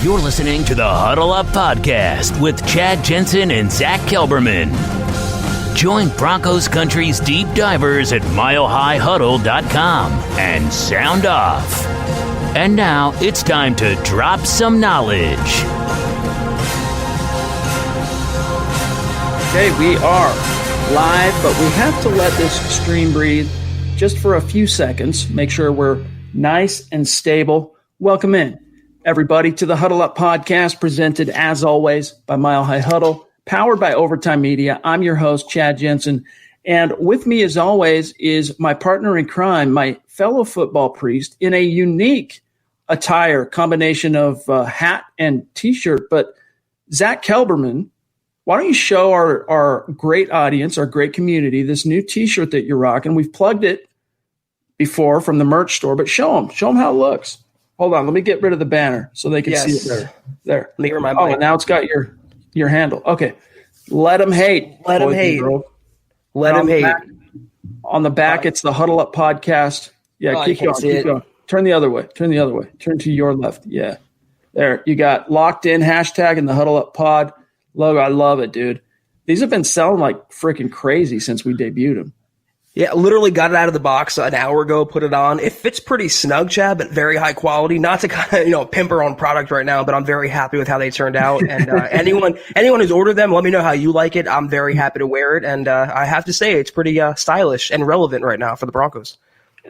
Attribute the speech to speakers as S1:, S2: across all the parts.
S1: You're listening to the Huddle Up Podcast with Chad Jensen and Zack Kelberman. Join Broncos Country's deep divers at milehighhuddle.com and sound off. And now it's time to drop some knowledge.
S2: Okay, we are live, but we have to let this stream breathe just for a few seconds. Make sure we're nice and stable. Welcome in, everybody, to the Huddle Up Podcast, presented, as always, by Mile High Huddle, powered by Overtime Media. I'm your host, Chad Jensen, and with me, as always, is my partner in crime, my fellow football priest, in a unique attire, combination of hat and T-shirt. But Zack Kelberman, why don't you show our great audience, our great community, this new T-shirt that you're rocking? We've plugged it before from the merch store, but show them how it looks. Hold on, let me get rid of the banner so they can see it better. There.
S3: Let me hear my
S2: mic. And now it's got your handle. Okay. Let them hate.
S3: Let them hate. Let them hate.
S2: On the back, it's the Huddle Up Podcast. Yeah, keep going. Turn the other way. Turn to your left. Yeah. There. You got locked in hashtag and the Huddle Up Pod logo. I love it, dude. These have been selling like freaking crazy since we debuted them.
S3: Yeah, literally got it out of the box an hour ago, put it on. It fits pretty snug, Chad, but very high quality. Not to kind of, pimp our own product right now, but I'm very happy with how they turned out. And anyone who's ordered them, let me know how you like it. I'm very happy to wear it. And I have to say, it's pretty stylish and relevant right now for the Broncos.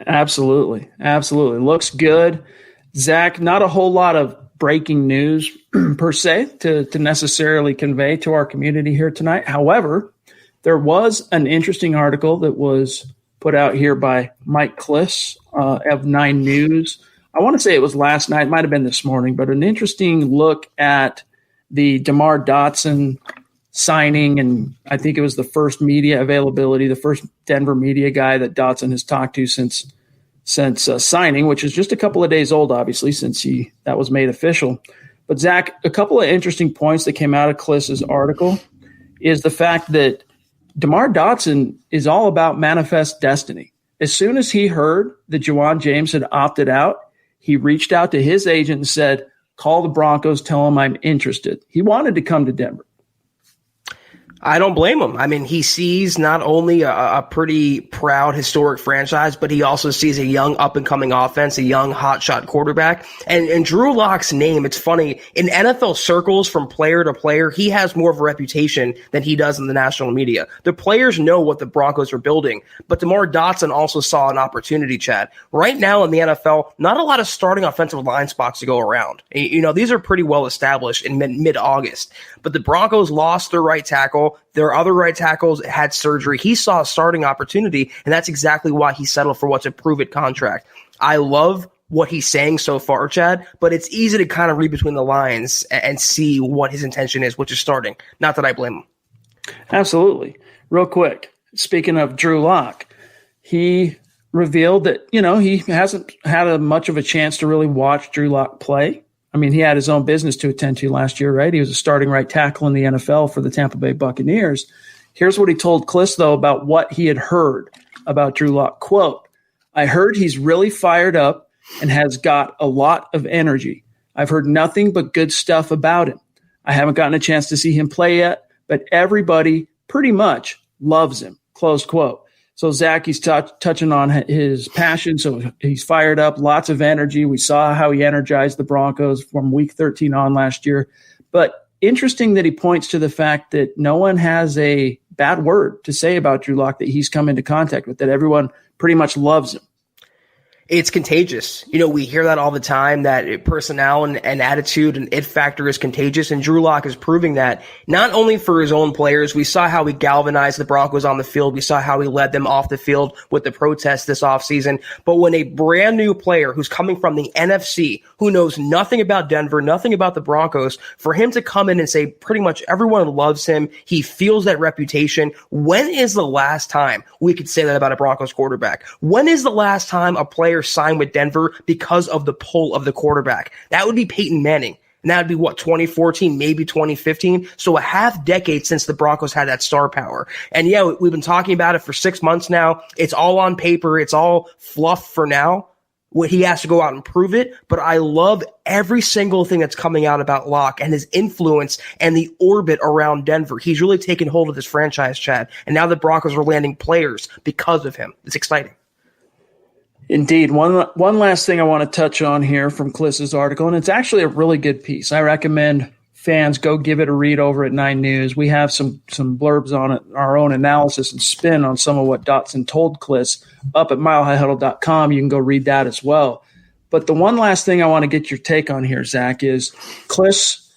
S2: Absolutely. Looks good. Zach, not a whole lot of breaking news per se to necessarily convey to our community here tonight. However, there was an interesting article that was put out here by Mike Kliss of 9 News. I want to say it was last night, it might have been this morning, but an interesting look at the DeMar Dotson signing, and I think it was the first media availability, the first Denver media guy that Dotson has talked to since signing, which is just a couple of days old, obviously, since that was made official. But Zach, a couple of interesting points that came out of Kliss's article is the fact that DeMar Dotson is all about manifest destiny. As soon as he heard that Juwan James had opted out, he reached out to his agent and said, call the Broncos, tell him I'm interested. He wanted to come to Denver.
S3: I don't blame him. I mean, he sees not only a pretty proud historic franchise, but he also sees a young up-and-coming offense, a young hotshot quarterback. And Drew Locke's name, it's funny, in NFL circles from player to player, he has more of a reputation than he does in the national media. The players know what the Broncos are building, but DeMar Dotson also saw an opportunity, Chad. Right now in the NFL, not a lot of starting offensive line spots to go around. These are pretty well established in mid-August. But the Broncos lost their right tackle. Their other right tackles had surgery. He saw a starting opportunity, and that's exactly why he settled for what's a prove-it contract. I love what he's saying so far, Chad, but it's easy to kind of read between the lines and see what his intention is, which is starting. Not that I blame him.
S2: Absolutely. Real quick, speaking of Drew Locke, he revealed that, he hasn't had much of a chance to really watch Drew Locke play. I mean, he had his own business to attend to last year, right? He was a starting right tackle in the NFL for the Tampa Bay Buccaneers. Here's what he told Kliss, though, about what he had heard about Drew Locke. Quote, I heard he's really fired up and has got a lot of energy. I've heard nothing but good stuff about him. I haven't gotten a chance to see him play yet, but everybody pretty much loves him, close quote. So Zach, he's touching on his passion. So he's fired up, lots of energy. We saw how he energized the Broncos from week 13 on last year. But interesting that he points to the fact that no one has a bad word to say about Drew Locke that he's come into contact with, that everyone pretty much loves him.
S3: It's contagious. We hear that all the time, that personnel and attitude and it factor is contagious. And Drew Locke is proving that not only for his own players. We saw how he galvanized the Broncos on the field. We saw how he led them off the field with the protests this offseason. But when a brand new player who's coming from the NFC, who knows nothing about Denver, nothing about the Broncos, for him to come in and say pretty much everyone loves him, he feels that reputation. When is the last time we could say that about a Broncos quarterback? When is the last time a player signed with Denver because of the pull of the quarterback? That would be Peyton Manning. And that would be 2014, maybe 2015. So a half decade since the Broncos had that star power. And yeah, we've been talking about it for 6 months now. It's all on paper. It's all fluff for now. He has to go out and prove it, but I love every single thing that's coming out about Locke and his influence and the orbit around Denver. He's really taken hold of this franchise, Chad, and now the Broncos are landing players because of him. It's exciting.
S2: Indeed. One last thing I want to touch on here from Kliss's article, and it's actually a really good piece. I recommend fans go give it a read over at 9 News. We have some blurbs on it, our own analysis and spin on some of what Dotson told Kliss up at milehighhuddle.com. You can go read that as well. But the one last thing I want to get your take on here, Zach, is Kliss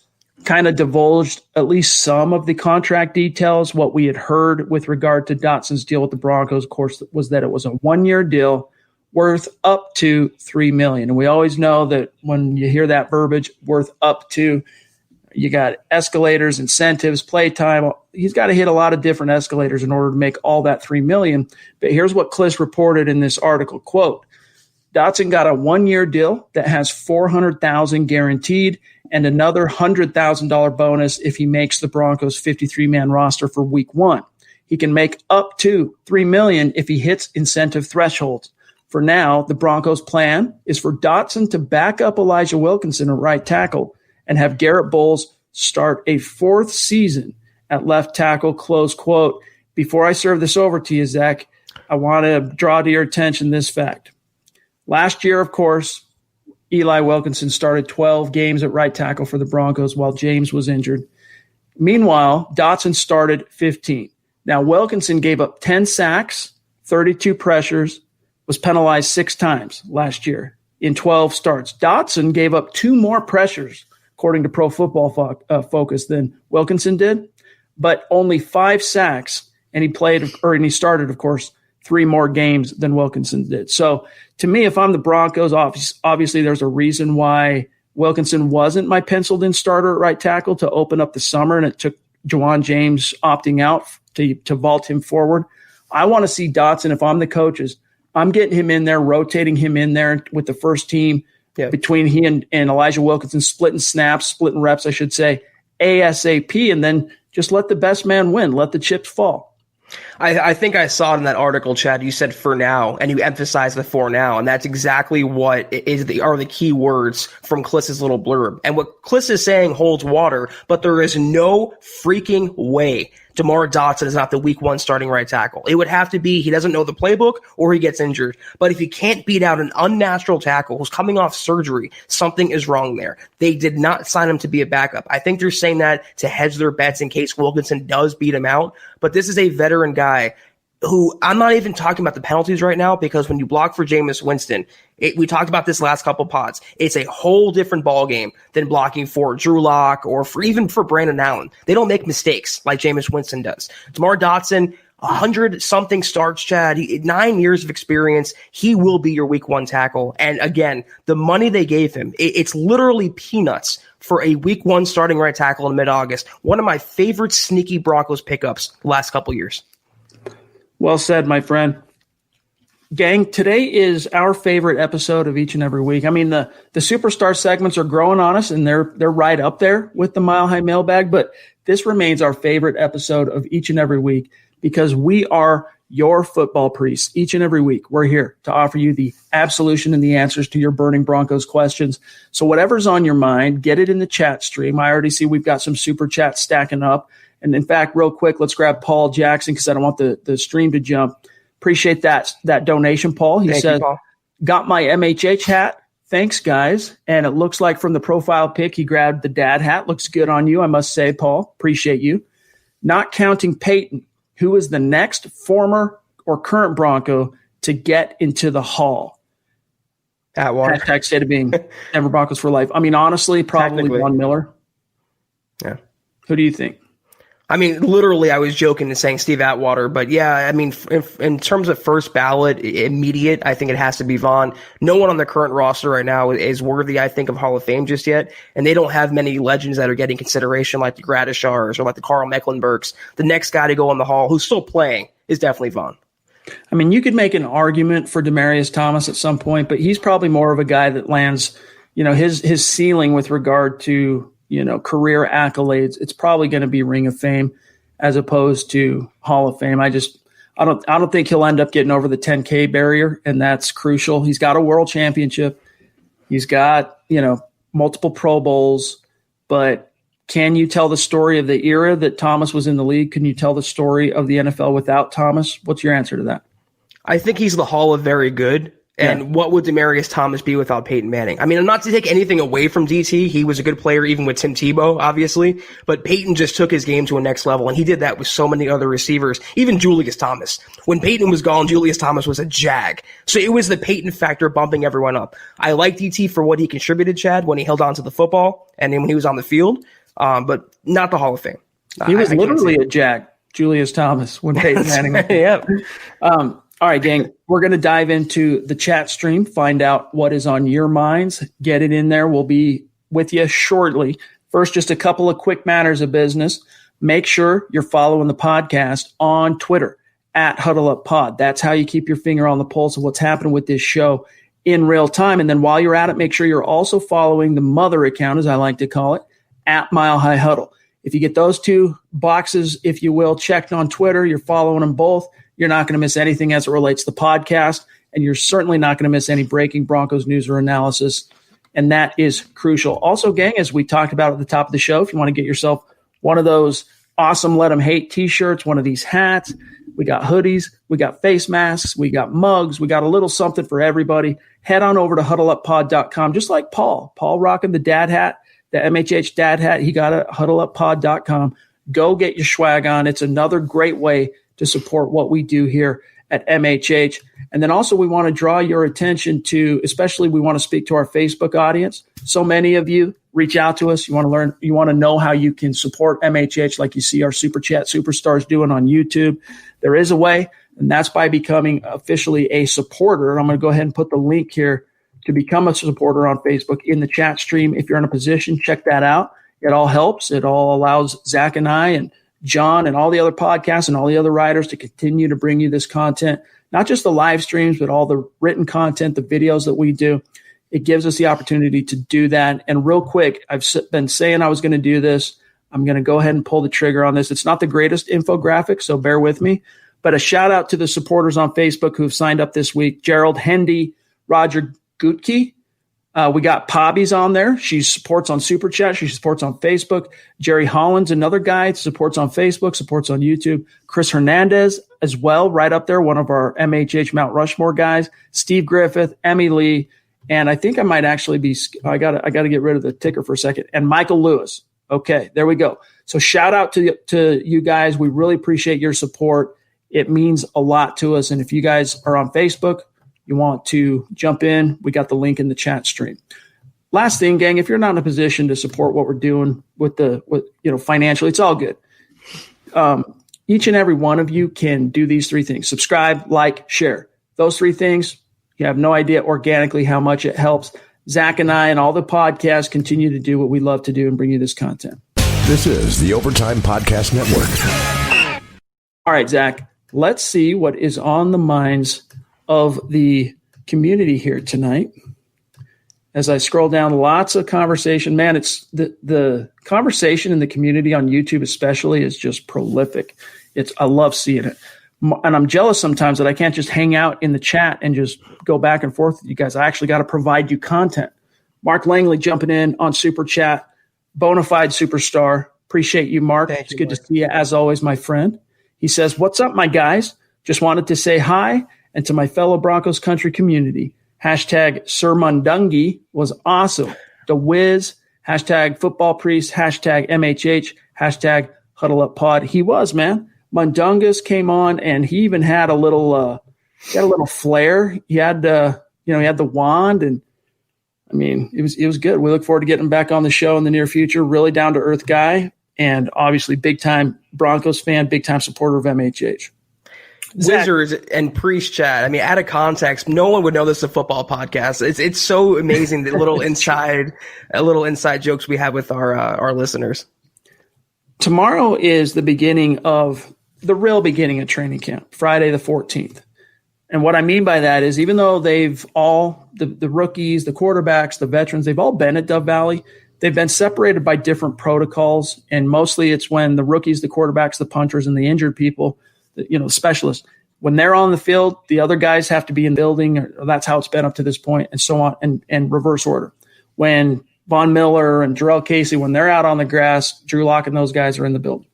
S2: kind of divulged at least some of the contract details. What we had heard with regard to Dotson's deal with the Broncos, of course, was that it was a 1-year deal worth up to $3 million. And we always know that when you hear that verbiage, worth up to, you got escalators, incentives, play time. He's got to hit a lot of different escalators in order to make all that $3 million. But here's what Kliss reported in this article. Quote, Dotson got a 1-year deal that has $400,000 guaranteed and another $100,000 bonus if he makes the Broncos 53-man roster for week 1. He can make up to $3 million if he hits incentive thresholds. For now, the Broncos' plan is for Dotson to back up Elijah Wilkinson at right tackle and have Garrett Bowles start a 4th season at left tackle, close quote. Before I serve this over to you, Zach, I want to draw to your attention this fact. Last year, of course, Eli Wilkinson started 12 games at right tackle for the Broncos while James was injured. Meanwhile, Dotson started 15. Now, Wilkinson gave up 10 sacks, 32 pressures, was penalized 6 times last year in 12 starts. Dotson gave up 2 more pressures, according to Pro Football Focus, than Wilkinson did, but only 5 sacks, and he started, of course, 3 more games than Wilkinson did. So to me, if I'm the Broncos, obviously there's a reason why Wilkinson wasn't my penciled-in starter at right tackle to open up the summer, and it took Juwan James opting out to vault him forward. I want to see Dotson, if I'm the coaches, I'm getting him in there, rotating him in there with the first team. Yeah. Between he and Elijah Wilkinson, splitting snaps, splitting reps, I should say, ASAP, and then just let the best man win. Let the chips fall.
S3: I think I saw it in that article, Chad. You said for now, and you emphasized the for now, and that's exactly what are the key words from Kliss's little blurb. And what Kliss is saying holds water, but there is no freaking way DeMar Dotson is not the week 1 starting right tackle. It would have to be he doesn't know the playbook or he gets injured. But if he can't beat out an unnatural tackle who's coming off surgery, something is wrong there. They did not sign him to be a backup. I think they're saying that to hedge their bets in case Wilkinson does beat him out. But this is a veteran guy who I'm not even talking about the penalties right now, because when you block for Jameis Winston, we talked about this last couple pods. It's a whole different ball game than blocking for Drew Locke or even for Brandon Allen. They don't make mistakes like Jameis Winston does. DeMar Dotson, 100-something starts, Chad. 9 years of experience. He will be your week 1 tackle. And again, the money they gave him, it's literally peanuts for a week 1 starting right tackle in mid-August. One of my favorite sneaky Broncos pickups the last couple years.
S2: Well said, my friend. Gang, today is our favorite episode of each and every week. I mean, the superstar segments are growing on us, and they're right up there with the Mile High Mailbag, but this remains our favorite episode of each and every week because we are your football priests. Each and every week, we're here to offer you the absolution and the answers to your burning Broncos questions. So whatever's on your mind, get it in the chat stream. I already see we've got some super chats stacking up. And in fact, real quick, let's grab Paul Jackson because I don't want the stream to jump. Appreciate that donation, Paul. He said, Paul. Got my MHH hat. Thanks, guys. And it looks like from the profile pic, he grabbed the dad hat. Looks good on you, I must say, Paul. Appreciate you. Not counting Peyton, who is the next former or current Bronco to get into the Hall.
S3: Atwater.
S2: Hashtag state of being Denver Broncos for life. I mean, honestly, probably Von Miller.
S3: Yeah.
S2: Who do you think?
S3: I mean, literally, I was joking and saying Steve Atwater, but yeah, I mean, in terms of first ballot, immediate, I think it has to be Vaughn. No one on the current roster right now is worthy, I think, of Hall of Fame just yet, and they don't have many legends that are getting consideration like the Gradishars or like the Carl Mecklenburgs. The next guy to go in the Hall, who's still playing, is definitely Vaughn.
S2: I mean, you could make an argument for Demaryius Thomas at some point, but he's probably more of a guy that lands, his ceiling with regard to, career accolades. It's probably going to be Ring of Fame as opposed to Hall of Fame. I don't think he'll end up getting over the 10K barrier, and that's crucial. He's got a world championship. He's got, multiple Pro Bowls, but can you tell the story of the era that Thomas was in the league? Can you tell the story of the NFL without Thomas? What's your answer to that?
S3: I think he's the Hall of Very Good. And what would Demaryius Thomas be without Peyton Manning? I mean, not to take anything away from DT. He was a good player even with Tim Tebow, obviously. But Peyton just took his game to a next level, and he did that with so many other receivers, even Julius Thomas. When Peyton was gone, Julius Thomas was a jag. So it was the Peyton factor bumping everyone up. I like DT for what he contributed, Chad, when he held on to the football and then when he was on the field, but not the Hall of Fame.
S2: He was literally a jag, Julius Thomas, when Peyton Manning was.
S3: Yeah.
S2: All right, gang, we're going to dive into the chat stream, find out what is on your minds, get it in there. We'll be with you shortly. First, just a couple of quick matters of business. Make sure you're following the podcast on Twitter at HuddleUpPod. That's how you keep your finger on the pulse of what's happening with this show in real time. And then while you're at it, make sure you're also following the mother account, as I like to call it, at Mile High Huddle. If you get those two boxes, if you will, checked on Twitter, you're following them both, you're not going to miss anything as it relates to the podcast, and you're certainly not going to miss any breaking Broncos news or analysis, and that is crucial. Also, gang, as we talked about at the top of the show, if you want to get yourself one of those awesome Let 'Em Hate t-shirts, one of these hats, we got hoodies, we got face masks, we got mugs, we got a little something for everybody. Head on over to huddleuppod.com, just like Paul rocking the dad hat, the MHH dad hat. He got it at huddleuppod.com. Go get your swag on. It's another great way to support what we do here at MHH. And then also we want to draw your attention to, especially we want to speak to our Facebook audience. So many of you reach out to us. You want to learn, you want to know how you can support MHH like you see our Super Chat Superstars doing on YouTube. There is a way, and that's by becoming officially a supporter. I'm going to go ahead and put the link here to become a supporter on Facebook in the chat stream. If you're in a position, check that out. It all helps. It all allows Zach and I and John and all the other podcasts and all the other writers to continue to bring you this content, not just the live streams, but all the written content, the videos that we do. It gives us the opportunity to do that. And real quick, I've been saying I was going to do this. I'm going to go ahead and pull the trigger on this. It's not the greatest infographic, so bear with me. But a shout out to the supporters on Facebook who've signed up this week. Gerald Hendy, Roger Gutke. We got Pobby's on there. She supports on Super Chat. She supports on Facebook. Jerry Hollins, another guy, supports on Facebook, supports on YouTube. Chris Hernandez as well, right up there, one of our MHH Mount Rushmore guys. Steve Griffith, Emmy Lee, and I think I might actually be – I got to get rid of the ticker for a second. And Michael Lewis. Okay, there we go. So shout out to you guys. We really appreciate your support. It means a lot to us. And if you guys are on Facebook – you want to jump in, we got the link in the chat stream. Last thing, gang, if you're not in a position to support what we're doing with financially, it's all good. Each and every one of you can do these three things: subscribe, like, share. Those three things, you have no idea organically how much it helps. Zach and I and all the podcasts continue to do what we love to do and bring you this content.
S4: This is the Overtime Podcast Network.
S2: All right, Zach, let's see what is on the minds of the community here tonight. As I scroll down, lots of conversation. Man, it's the conversation in the community on YouTube especially is just prolific. I love seeing it. And I'm jealous sometimes that I can't just hang out in the chat and just go back and forth with you guys. I actually got to provide you content. Mark Langley jumping in on Super Chat, bonafide superstar. Appreciate you, Mark. It's good to see you as always, my friend. He says, "What's up, my guys? Just wanted to say hi. And to my fellow Broncos country community, hashtag Sir Mundungi was awesome. The Wiz, hashtag Football Priest, hashtag MHH, hashtag Huddle Up Pod." He was, man. Mundungus came on, and he even had a little flair. He had, he had the wand, and I mean, it was good. We look forward to getting him back on the show in the near future. Really down to earth guy, and obviously big time Broncos fan, big time supporter of MHH.
S3: Wizards and Priest chat. I mean, out of context, no one would know this is a football podcast. It's so amazing the little inside jokes we have with our listeners.
S2: Tomorrow is the real beginning of training camp, Friday the 14th. And what I mean by that is, even though they've all the rookies, the quarterbacks, the veterans, they've all been at Dove Valley. They've been separated by different protocols, and mostly it's when the rookies, the quarterbacks, the punters, and the injured people, specialists, When they're on the field, the other guys have to be in the building. Or that's how it's been up to this point, and so on, and reverse order. When Von Miller and Jarrell Casey, when they're out on the grass, Drew Locke and those guys are in the building.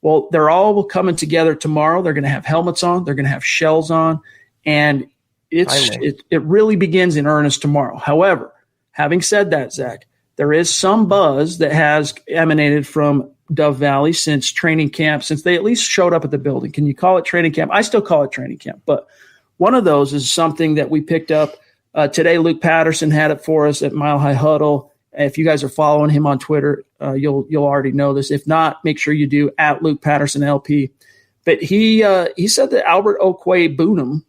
S2: Well, they're all coming together tomorrow. They're going to have helmets on. They're going to have shells on. And it really begins in earnest tomorrow. However, having said that, Zach, there is some buzz that has emanated from Dove Valley since training camp, since they at least showed up at the building. Can you call it training camp? I still call it training camp. But one of those is something that we picked up today. Luke Patterson had it for us at Mile High Huddle. If you guys are following him on Twitter, you'll already know this. If not, make sure you do at Luke Patterson LP. But he said that Albert Okwuegbunam,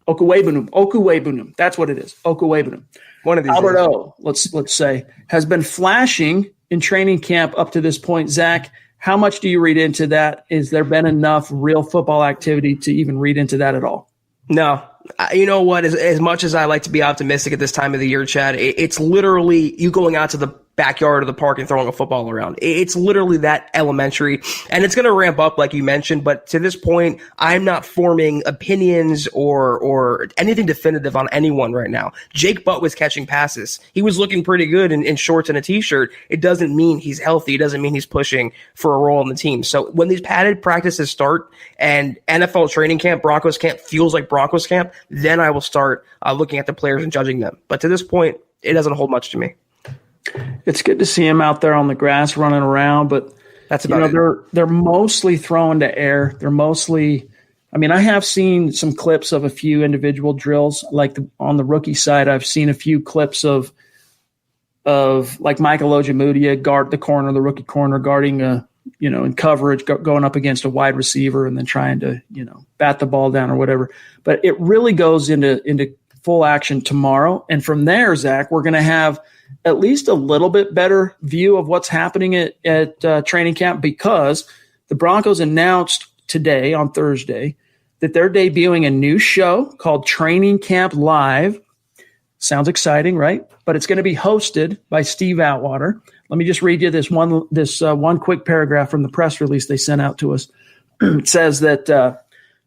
S2: Okwuegbunam, that's what it is. Okwuegbunam.
S3: One of these
S2: Albert O, let's say, has been flashing in training camp up to this point. Zach, how much do you read into that? Is there been enough real football activity to even read into that at all?
S3: No. You know what? As much as I like to be optimistic at this time of the year, Chad, it's literally you going out to the backyard of the park and throwing a football around. It's literally that elementary, and it's going to ramp up like you mentioned. But to this point, I'm not forming opinions or anything definitive on anyone right now. Jake Butt was catching passes. He was looking pretty good in shorts and a t-shirt. It doesn't mean he's healthy. It doesn't mean he's pushing for a role in the team. So when these padded practices start and NFL training camp, Broncos camp feels like Broncos camp, then I will start looking at the players and judging them. But to this point, it doesn't hold much to me.
S2: It's good to see him out there on the grass running around, but
S3: that's about
S2: it. They're mostly throwing to air. They're mostly – I mean, I have seen some clips of a few individual drills. Like on the rookie side, I've seen a few clips of like Michael Ojemudia guard the rookie corner, guarding in coverage, going up against a wide receiver and then trying to, bat the ball down or whatever. But it really goes into full action tomorrow. And from there, Zach, we're going to have – at least a little bit better view of what's happening at training camp, because the Broncos announced today on Thursday that they're debuting a new show called Training Camp Live. Sounds exciting, right? But it's going to be hosted by Steve Atwater. Let me just read you this one quick paragraph from the press release they sent out to us. It says that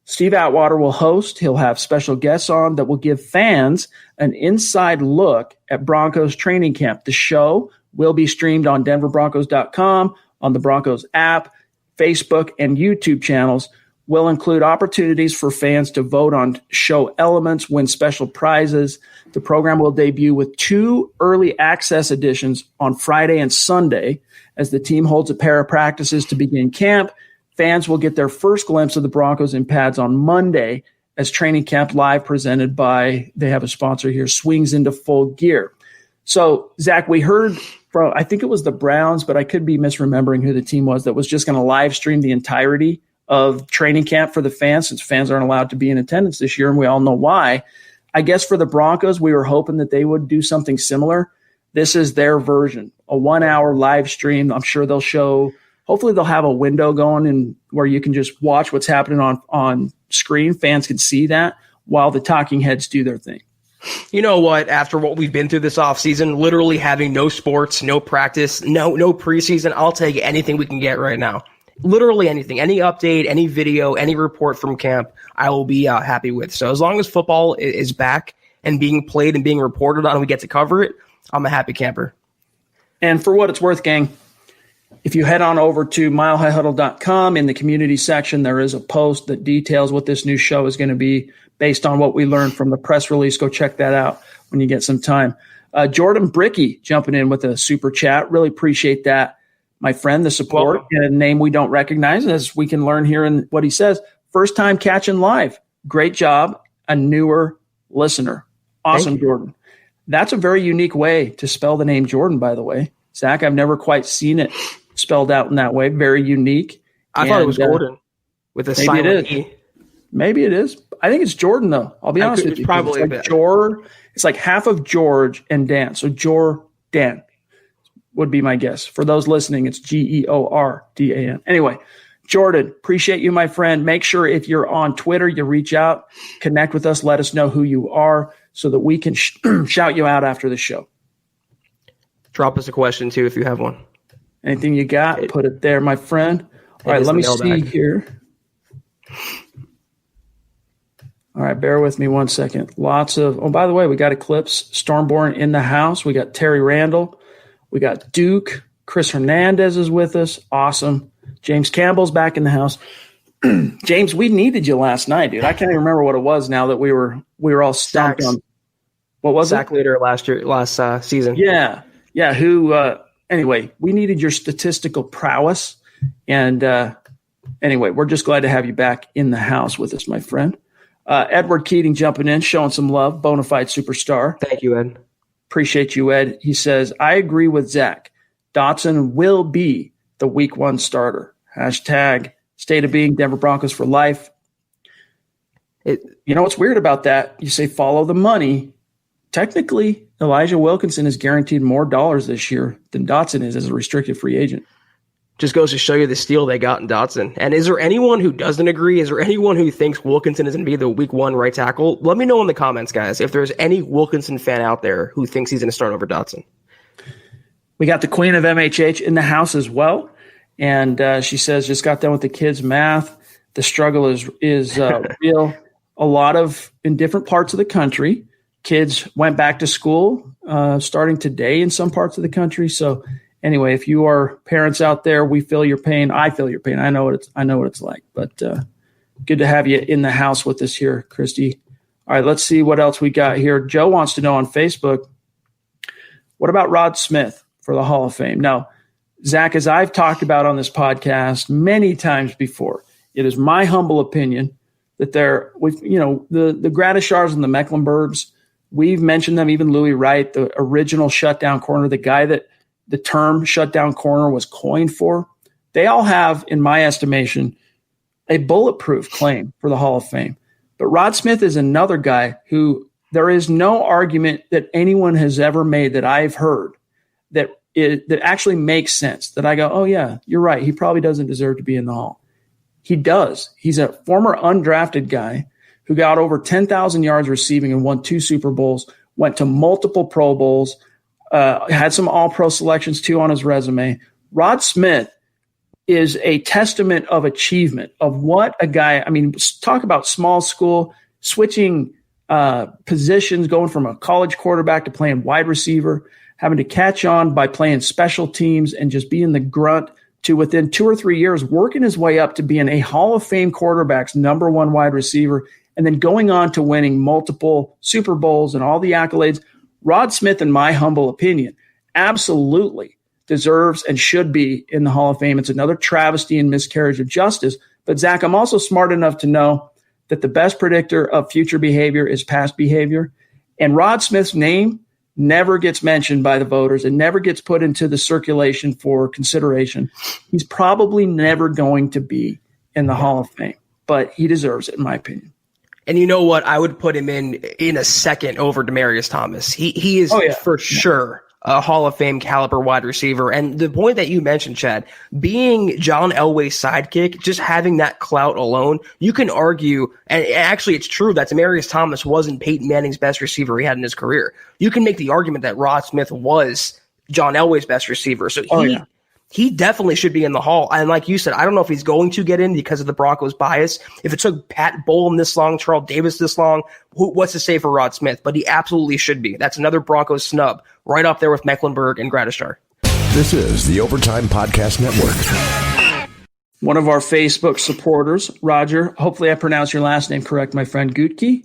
S2: Steve Atwater will host. He'll have special guests on that will give fans an inside look at Broncos training camp. The show will be streamed on denverbroncos.com, on the Broncos app, Facebook, and YouTube channels. Will include opportunities for fans to vote on show elements, win special prizes. The program will debut with 2 early access editions on Friday and Sunday as the team holds a pair of practices to begin camp. Fans will get their first glimpse of the Broncos in pads on Monday as Training Camp Live presented by, they have a sponsor here, Swings into Full Gear. So, Zach, we heard from, I think it was the Browns, but I could be misremembering who the team was that was just going to live stream the entirety of training camp for the fans, since fans aren't allowed to be in attendance this year, and we all know why. I guess for the Broncos, we were hoping that they would do something similar. This is their version, a 1-hour live stream. I'm sure they'll show – hopefully they'll have a window going and where you can just watch what's happening on screen. Fans can see that while the talking heads do their thing.
S3: You know what? After what we've been through this offseason, literally having no sports, no practice, no preseason, I'll take anything we can get right now. Literally anything, any update, any video, any report from camp, I will be happy with. So as long as football is back and being played and being reported on and we get to cover it, I'm a happy camper.
S2: And for what it's worth, gang, if you head on over to milehighhuddle.com, in the community section, there is a post that details what this new show is going to be based on what we learned from the press release. Go check that out when you get some time. Jordan Bricky jumping in with a super chat. Really appreciate that, my friend, the support.
S3: Welcome.
S2: And a name we don't recognize, as we can learn here in what he says. First time catching live. Great job. A newer listener. Awesome, Jordan. That's a very unique way to spell the name Jordan, by the way. Zach, I've never quite seen it spelled out in that way. Very unique.
S3: I thought it was Gordon with a silent E.
S2: Maybe it is. I think it's Jordan, though. I'll be honest with you.
S3: Probably
S2: it's like it's like half of George and Dan. So Jordan would be my guess. For those listening, it's Geordan. Anyway, Jordan, appreciate you, my friend. Make sure if you're on Twitter, you reach out, connect with us, let us know who you are so that we can shout you out after the show.
S3: Drop us a question, too, if you have one.
S2: Anything you got, put it there, my friend. All right, let me see here. All right, bear with me 1 second. Lots of, oh, by the way, we got Eclipse, Stormborn in the house. We got Terry Randall. We got Duke. Chris Hernandez is with us. Awesome. James Campbell's back in the house. James, we needed you last night, dude. I can't even remember what it was now that we were all stumped on. What was
S3: Sack leader last season.
S2: Yeah. Yeah. Anyway, we needed your statistical prowess. And anyway, we're just glad to have you back in the house with us, my friend. Edward Keating jumping in, showing some love, bona fide superstar.
S3: Thank you, Ed.
S2: Appreciate you, Ed. He says, I agree with Zach. Dotson will be the week 1 starter. Hashtag state of being Denver Broncos for life. You know what's weird about that? You say follow the money. Technically, Elijah Wilkinson is guaranteed more dollars this year than Dotson is as a restricted free agent.
S3: Just goes to show you the steal they got in Dotson. And is there anyone who doesn't agree? Is there anyone who thinks Wilkinson is going to be the week 1 right tackle? Let me know in the comments, guys, if there's any Wilkinson fan out there who thinks he's going to start over Dotson.
S2: We got the queen of MHH in the house as well. And she says, just got done with the kids' math. The struggle is real. A lot of, in different parts of the country, kids went back to school starting today in some parts of the country. So anyway, if you are parents out there, we feel your pain. I feel your pain. I know what it's like. But good to have you in the house with us here, Christy. All right, let's see what else we got here. Joe wants to know on Facebook, what about Rod Smith for the Hall of Fame? Now, Zach, as I've talked about on this podcast many times before, it is my humble opinion that the Gradishars and the Mecklenburgs, we've mentioned them, even Louis Wright, the original shutdown corner, the guy that the term shutdown corner was coined for. They all have, in my estimation, a bulletproof claim for the Hall of Fame. But Rod Smith is another guy who there is no argument that anyone has ever made that I've heard that actually makes sense, that I go, oh, yeah, you're right. He probably doesn't deserve to be in the Hall. He does. He's a former undrafted guy who got over 10,000 yards receiving and won 2 Super Bowls, went to multiple Pro Bowls, had some All-Pro selections too on his resume. Rod Smith is a testament of achievement of what a guy, I mean, talk about small school, switching positions, going from a college quarterback to playing wide receiver, having to catch on by playing special teams and just being the grunt, to within 2 or 3 years working his way up to being a Hall of Fame quarterback's number 1 wide receiver, and then going on to winning multiple Super Bowls and all the accolades. Rod Smith, in my humble opinion, absolutely deserves and should be in the Hall of Fame. It's another travesty and miscarriage of justice. But, Zach, I'm also smart enough to know that the best predictor of future behavior is past behavior. And Rod Smith's name never gets mentioned by the voters and never gets put into the circulation for consideration. He's probably never going to be in the Hall of Fame, but he deserves it, in my opinion.
S3: And you know what? I would put him in a second over Demaryius Thomas. He is for sure a Hall of Fame caliber wide receiver. And the point that you mentioned, Chad, being John Elway's sidekick, just having that clout alone, you can argue, and actually it's true that Demaryius Thomas wasn't Peyton Manning's best receiver he had in his career. You can make the argument that Rod Smith was John Elway's best receiver. So he definitely should be in the Hall. And like you said, I don't know if he's going to get in because of the Broncos' bias. If it took Pat Bowlen this long, Charles Davis this long, what's to say for Rod Smith? But he absolutely should be. That's another Broncos snub, right up there with Mecklenburg and Gradishar.
S4: This is the Overtime Podcast Network.
S2: One of our Facebook supporters, Roger, hopefully I pronounced your last name correct, my friend Gutke,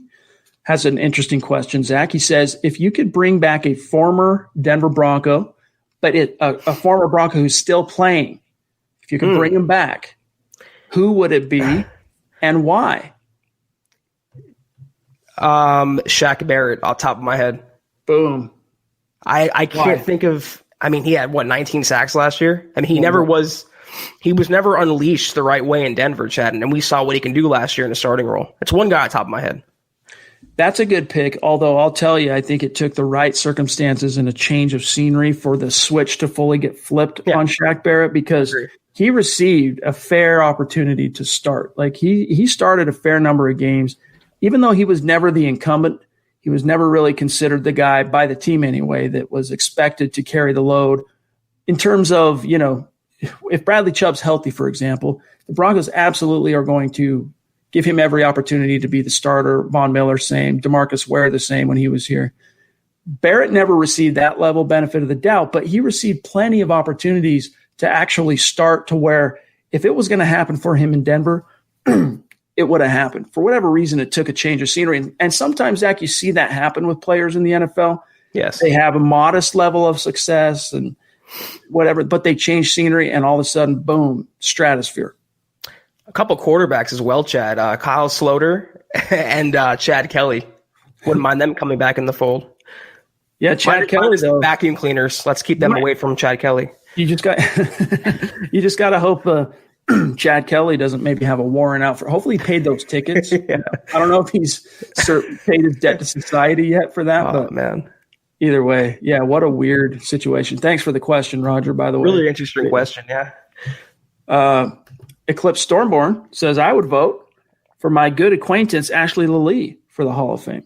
S2: has an interesting question, Zach. He says, if you could bring back a former Denver Bronco, but a former Bronco who's still playing, if you could bring him back, who would it be and why?
S3: Shaq Barrett, off the top of my head.
S2: Boom.
S3: I can't think of, I mean, he had 19 sacks last year? I mean, he was never unleashed the right way in Denver, Chad, and we saw what he can do last year in the starting role. It's one guy on top of my head.
S2: That's a good pick, although I'll tell you, I think it took the right circumstances and a change of scenery for the switch to fully get flipped on Shaq Barrett, because he received a fair opportunity to start. Like he started a fair number of games, even though he was never the incumbent. He was never really considered the guy by the team anyway that was expected to carry the load. In terms of, if Bradley Chubb's healthy, for example, the Broncos absolutely are going to give him every opportunity to be the starter. Von Miller, same. DeMarcus Ware, the same when he was here. Barrett never received that level benefit of the doubt, but he received plenty of opportunities to actually start to where if it was going to happen for him in Denver, it would have happened. For whatever reason, it took a change of scenery. And sometimes, Zach, you see that happen with players in the NFL.
S3: Yes.
S2: They have a modest level of success and whatever, but they change scenery and all of a sudden, boom, stratosphere.
S3: A couple quarterbacks as well, Chad. Kyle Sloter and Chad Kelly. Wouldn't mind them coming back in the fold.
S2: Yeah, Chad Kelly, though.
S3: Vacuum cleaners. Let's keep them away from Chad Kelly.
S2: You just got to hope Chad Kelly doesn't maybe have a warrant out for. Hopefully, he paid those tickets. Yeah. I don't know if he's paid his debt to society yet for that.
S3: Oh
S2: but
S3: man!
S2: Either way, yeah. What a weird situation. Thanks for the question, Roger. By the way,
S3: really interesting question. Yeah.
S2: Eclipse Stormborn says I would vote for my good acquaintance Ashley Lilly for the Hall of Fame.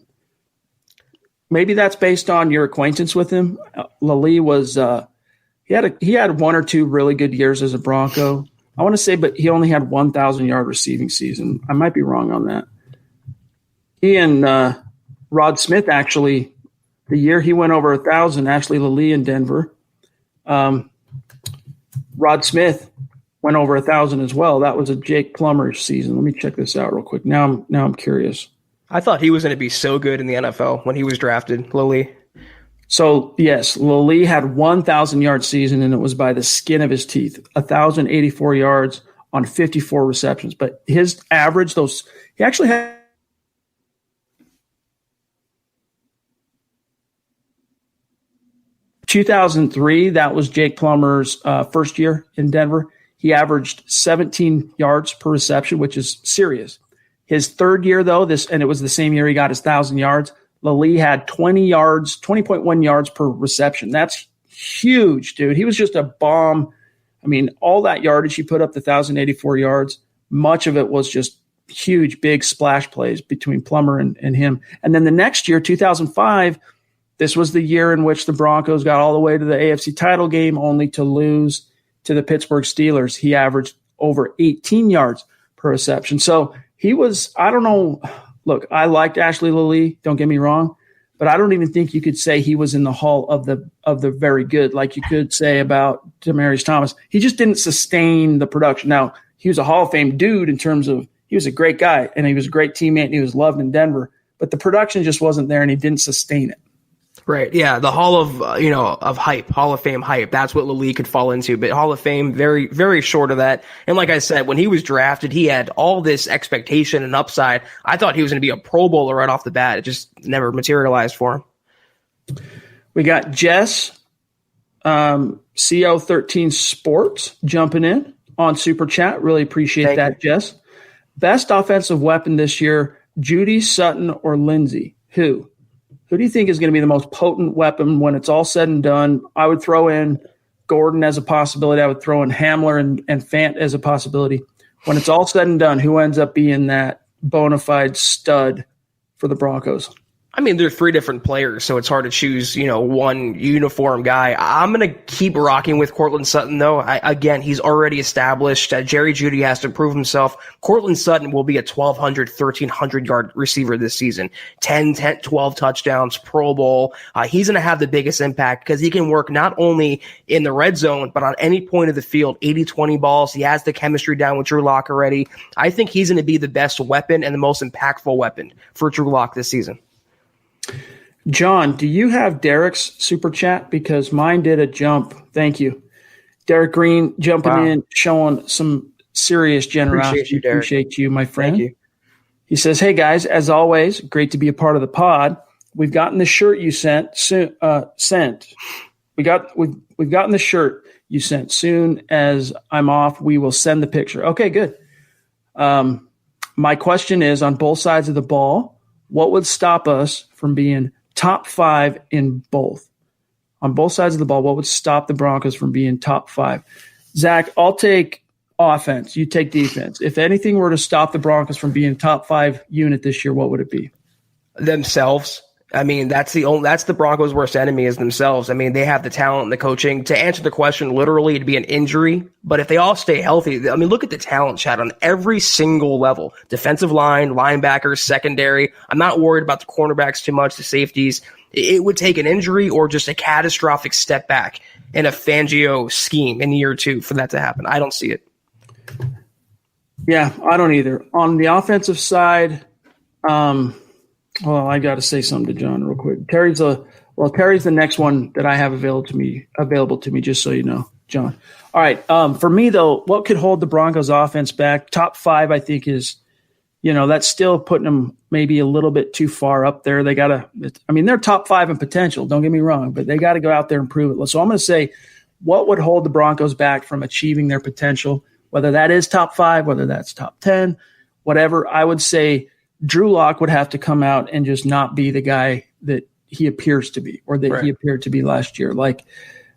S2: Maybe that's based on your acquaintance with him. Lilly was he had one or two really good years as a Bronco. I want to say, but he only had 1,000-yard receiving season. I might be wrong on that. He and Rod Smith, actually, the year he went over 1,000, Ashley Lilly in Denver, Rod Smith went over 1,000 as well. That was a Jake Plummer season. Let me check this out real quick. Now I'm curious.
S3: I thought he was going to be so good in the NFL when he was drafted, Lilly.
S2: So, yes, Lilly had 1,000-yard season, and it was by the skin of his teeth, 1,084 yards on 54 receptions. But his average, he actually had 2003. That was Jake Plummer's first year in Denver. He averaged 17 yards per reception, which is serious. His third year, though, and it was the same year he got his 1,000 yards, Lilly had 20.1 yards per reception. That's huge, dude. He was just a bomb. I mean, all that yardage he put up, the 1,084 yards, much of it was just huge, big splash plays between Plummer and him. And then the next year, 2005, this was the year in which the Broncos got all the way to the AFC title game only to lose to the Pittsburgh Steelers. He averaged over 18 yards per reception. So he was, I don't know. Look, I liked Ashley Lilly, don't get me wrong, but I don't even think you could say he was in the hall of the very good, like you could say about Demaryius Thomas. He just didn't sustain the production. Now, he was a Hall of Fame dude in terms of he was a great guy and he was a great teammate and he was loved in Denver, but the production just wasn't there and he didn't sustain it.
S3: Right. Yeah. The Hall of, of hype, Hall of Fame hype. That's what Lilly could fall into. But Hall of Fame, very, very short of that. And like I said, when he was drafted, he had all this expectation and upside. I thought he was going to be a Pro Bowler right off the bat. It just never materialized for him.
S2: We got Jess, CO13 Sports jumping in on Super Chat. Really appreciate
S3: Thank
S2: that,
S3: you.
S2: Jess. Best offensive weapon this year, Judy, Sutton, or Lindsey? Who? Who do you think is going to be the most potent weapon when it's all said and done? I would throw in Gordon as a possibility. I would throw in Hamler and Fant as a possibility. When it's all said and done, who ends up being that bona fide stud for the Broncos?
S3: I mean, there are three different players, so it's hard to choose, one uniform guy. I'm going to keep rocking with Cortland Sutton, though. Again, he's already established. Jerry Judy has to prove himself. Cortland Sutton will be a 1,200, 1,300-yard receiver this season. 12 touchdowns, Pro Bowl. He's going to have the biggest impact because he can work not only in the red zone, but on any point of the field, 80-20 balls. He has the chemistry down with Drew Locke already. I think he's going to be the best weapon and the most impactful weapon for Drew Locke this season.
S2: John, do you have Derek's super chat? Because mine did a jump. Thank you. Derek Green jumping in, showing some serious generosity. Appreciate you, my friend.
S3: Thank you.
S2: He says, hey, guys, as always, great to be a part of the pod. We've gotten the shirt you sent. We've gotten the shirt you sent. Soon as I'm off, we will send the picture. Okay, good. My question is, on both sides of the ball, what would stop us from being top 5 in both? On both sides of the ball, what would stop the Broncos from being top 5? Zach, I'll take offense. You take defense. If anything were to stop the Broncos from being top 5 unit this year, what would it be?
S3: Themselves. I mean, that's the Broncos' worst enemy is themselves. I mean, they have the talent and the coaching. To answer the question, literally, it'd be an injury. But if they all stay healthy, I mean, look at the talent, Chad, on every single level. Defensive line, linebackers, secondary. I'm not worried about the cornerbacks too much, the safeties. It would take an injury or just a catastrophic step back in a Fangio scheme in year 2 for that to happen. I don't see it.
S2: Yeah, I don't either. On the offensive side, well, I got to say something to John real quick. Terry's the next one that I have available to me, just so you know, John. All right. For me though, what could hold the Broncos offense back? Top 5, I think is, that's still putting them maybe a little bit too far up there. They're top 5 in potential. Don't get me wrong, but they got to go out there and prove it. So I'm going to say, what would hold the Broncos back from achieving their potential? Whether that is top 5, whether that's top 10, whatever, I would say Drew Locke would have to come out and just not be the guy that he appears to be or that he appeared to be last year. Like,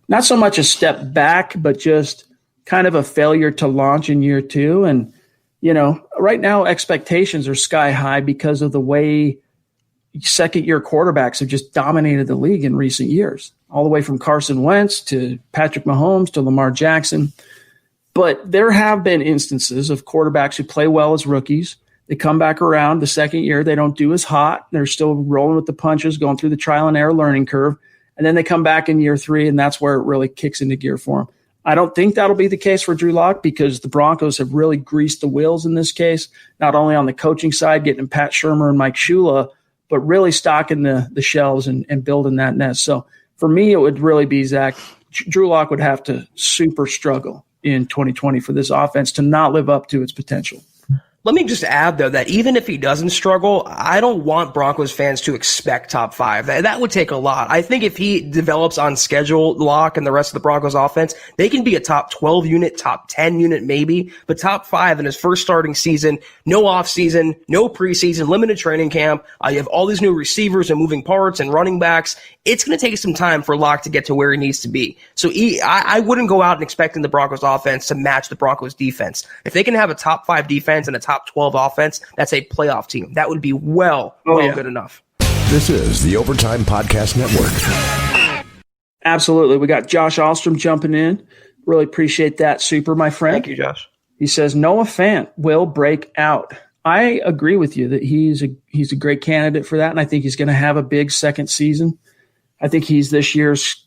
S2: not so much a step back, but just kind of a failure to launch in year 2. And, right now expectations are sky high because of the way second-year quarterbacks have just dominated the league in recent years, all the way from Carson Wentz to Patrick Mahomes to Lamar Jackson. But there have been instances of quarterbacks who play well as rookies. They come back around the second year. They don't do as hot. They're still rolling with the punches, going through the trial and error learning curve. And then they come back in year 3, and that's where it really kicks into gear for them. I don't think that'll be the case for Drew Locke because the Broncos have really greased the wheels in this case, not only on the coaching side, getting Pat Shurmur and Mike Shula, but really stocking the shelves and building that nest. So for me, it would really be Zach. Drew Locke would have to super struggle in 2020 for this offense to not live up to its potential.
S3: Let me just add, though, that even if he doesn't struggle, I don't want Broncos fans to expect top 5. That would take a lot. I think if he develops on schedule, Locke and the rest of the Broncos offense, they can be a top 12 unit, top 10 unit maybe, but top 5 in his first starting season, no offseason, no preseason, limited training camp. You have all these new receivers and moving parts and running backs. It's going to take some time for Locke to get to where he needs to be. So I wouldn't go out and expecting the Broncos offense to match the Broncos defense. If they can have a top 5 defense and a top 12 offense, that's a playoff team. That would be good enough.
S4: This is the Overtime Podcast Network.
S2: Absolutely. We got Josh Alstrom jumping in. Really appreciate that. Super, my friend.
S3: Thank you, Josh.
S2: He says Noah Fant will break out. I agree with you that he's a great candidate for that, and I think he's going to have a big second season. I think he's this year's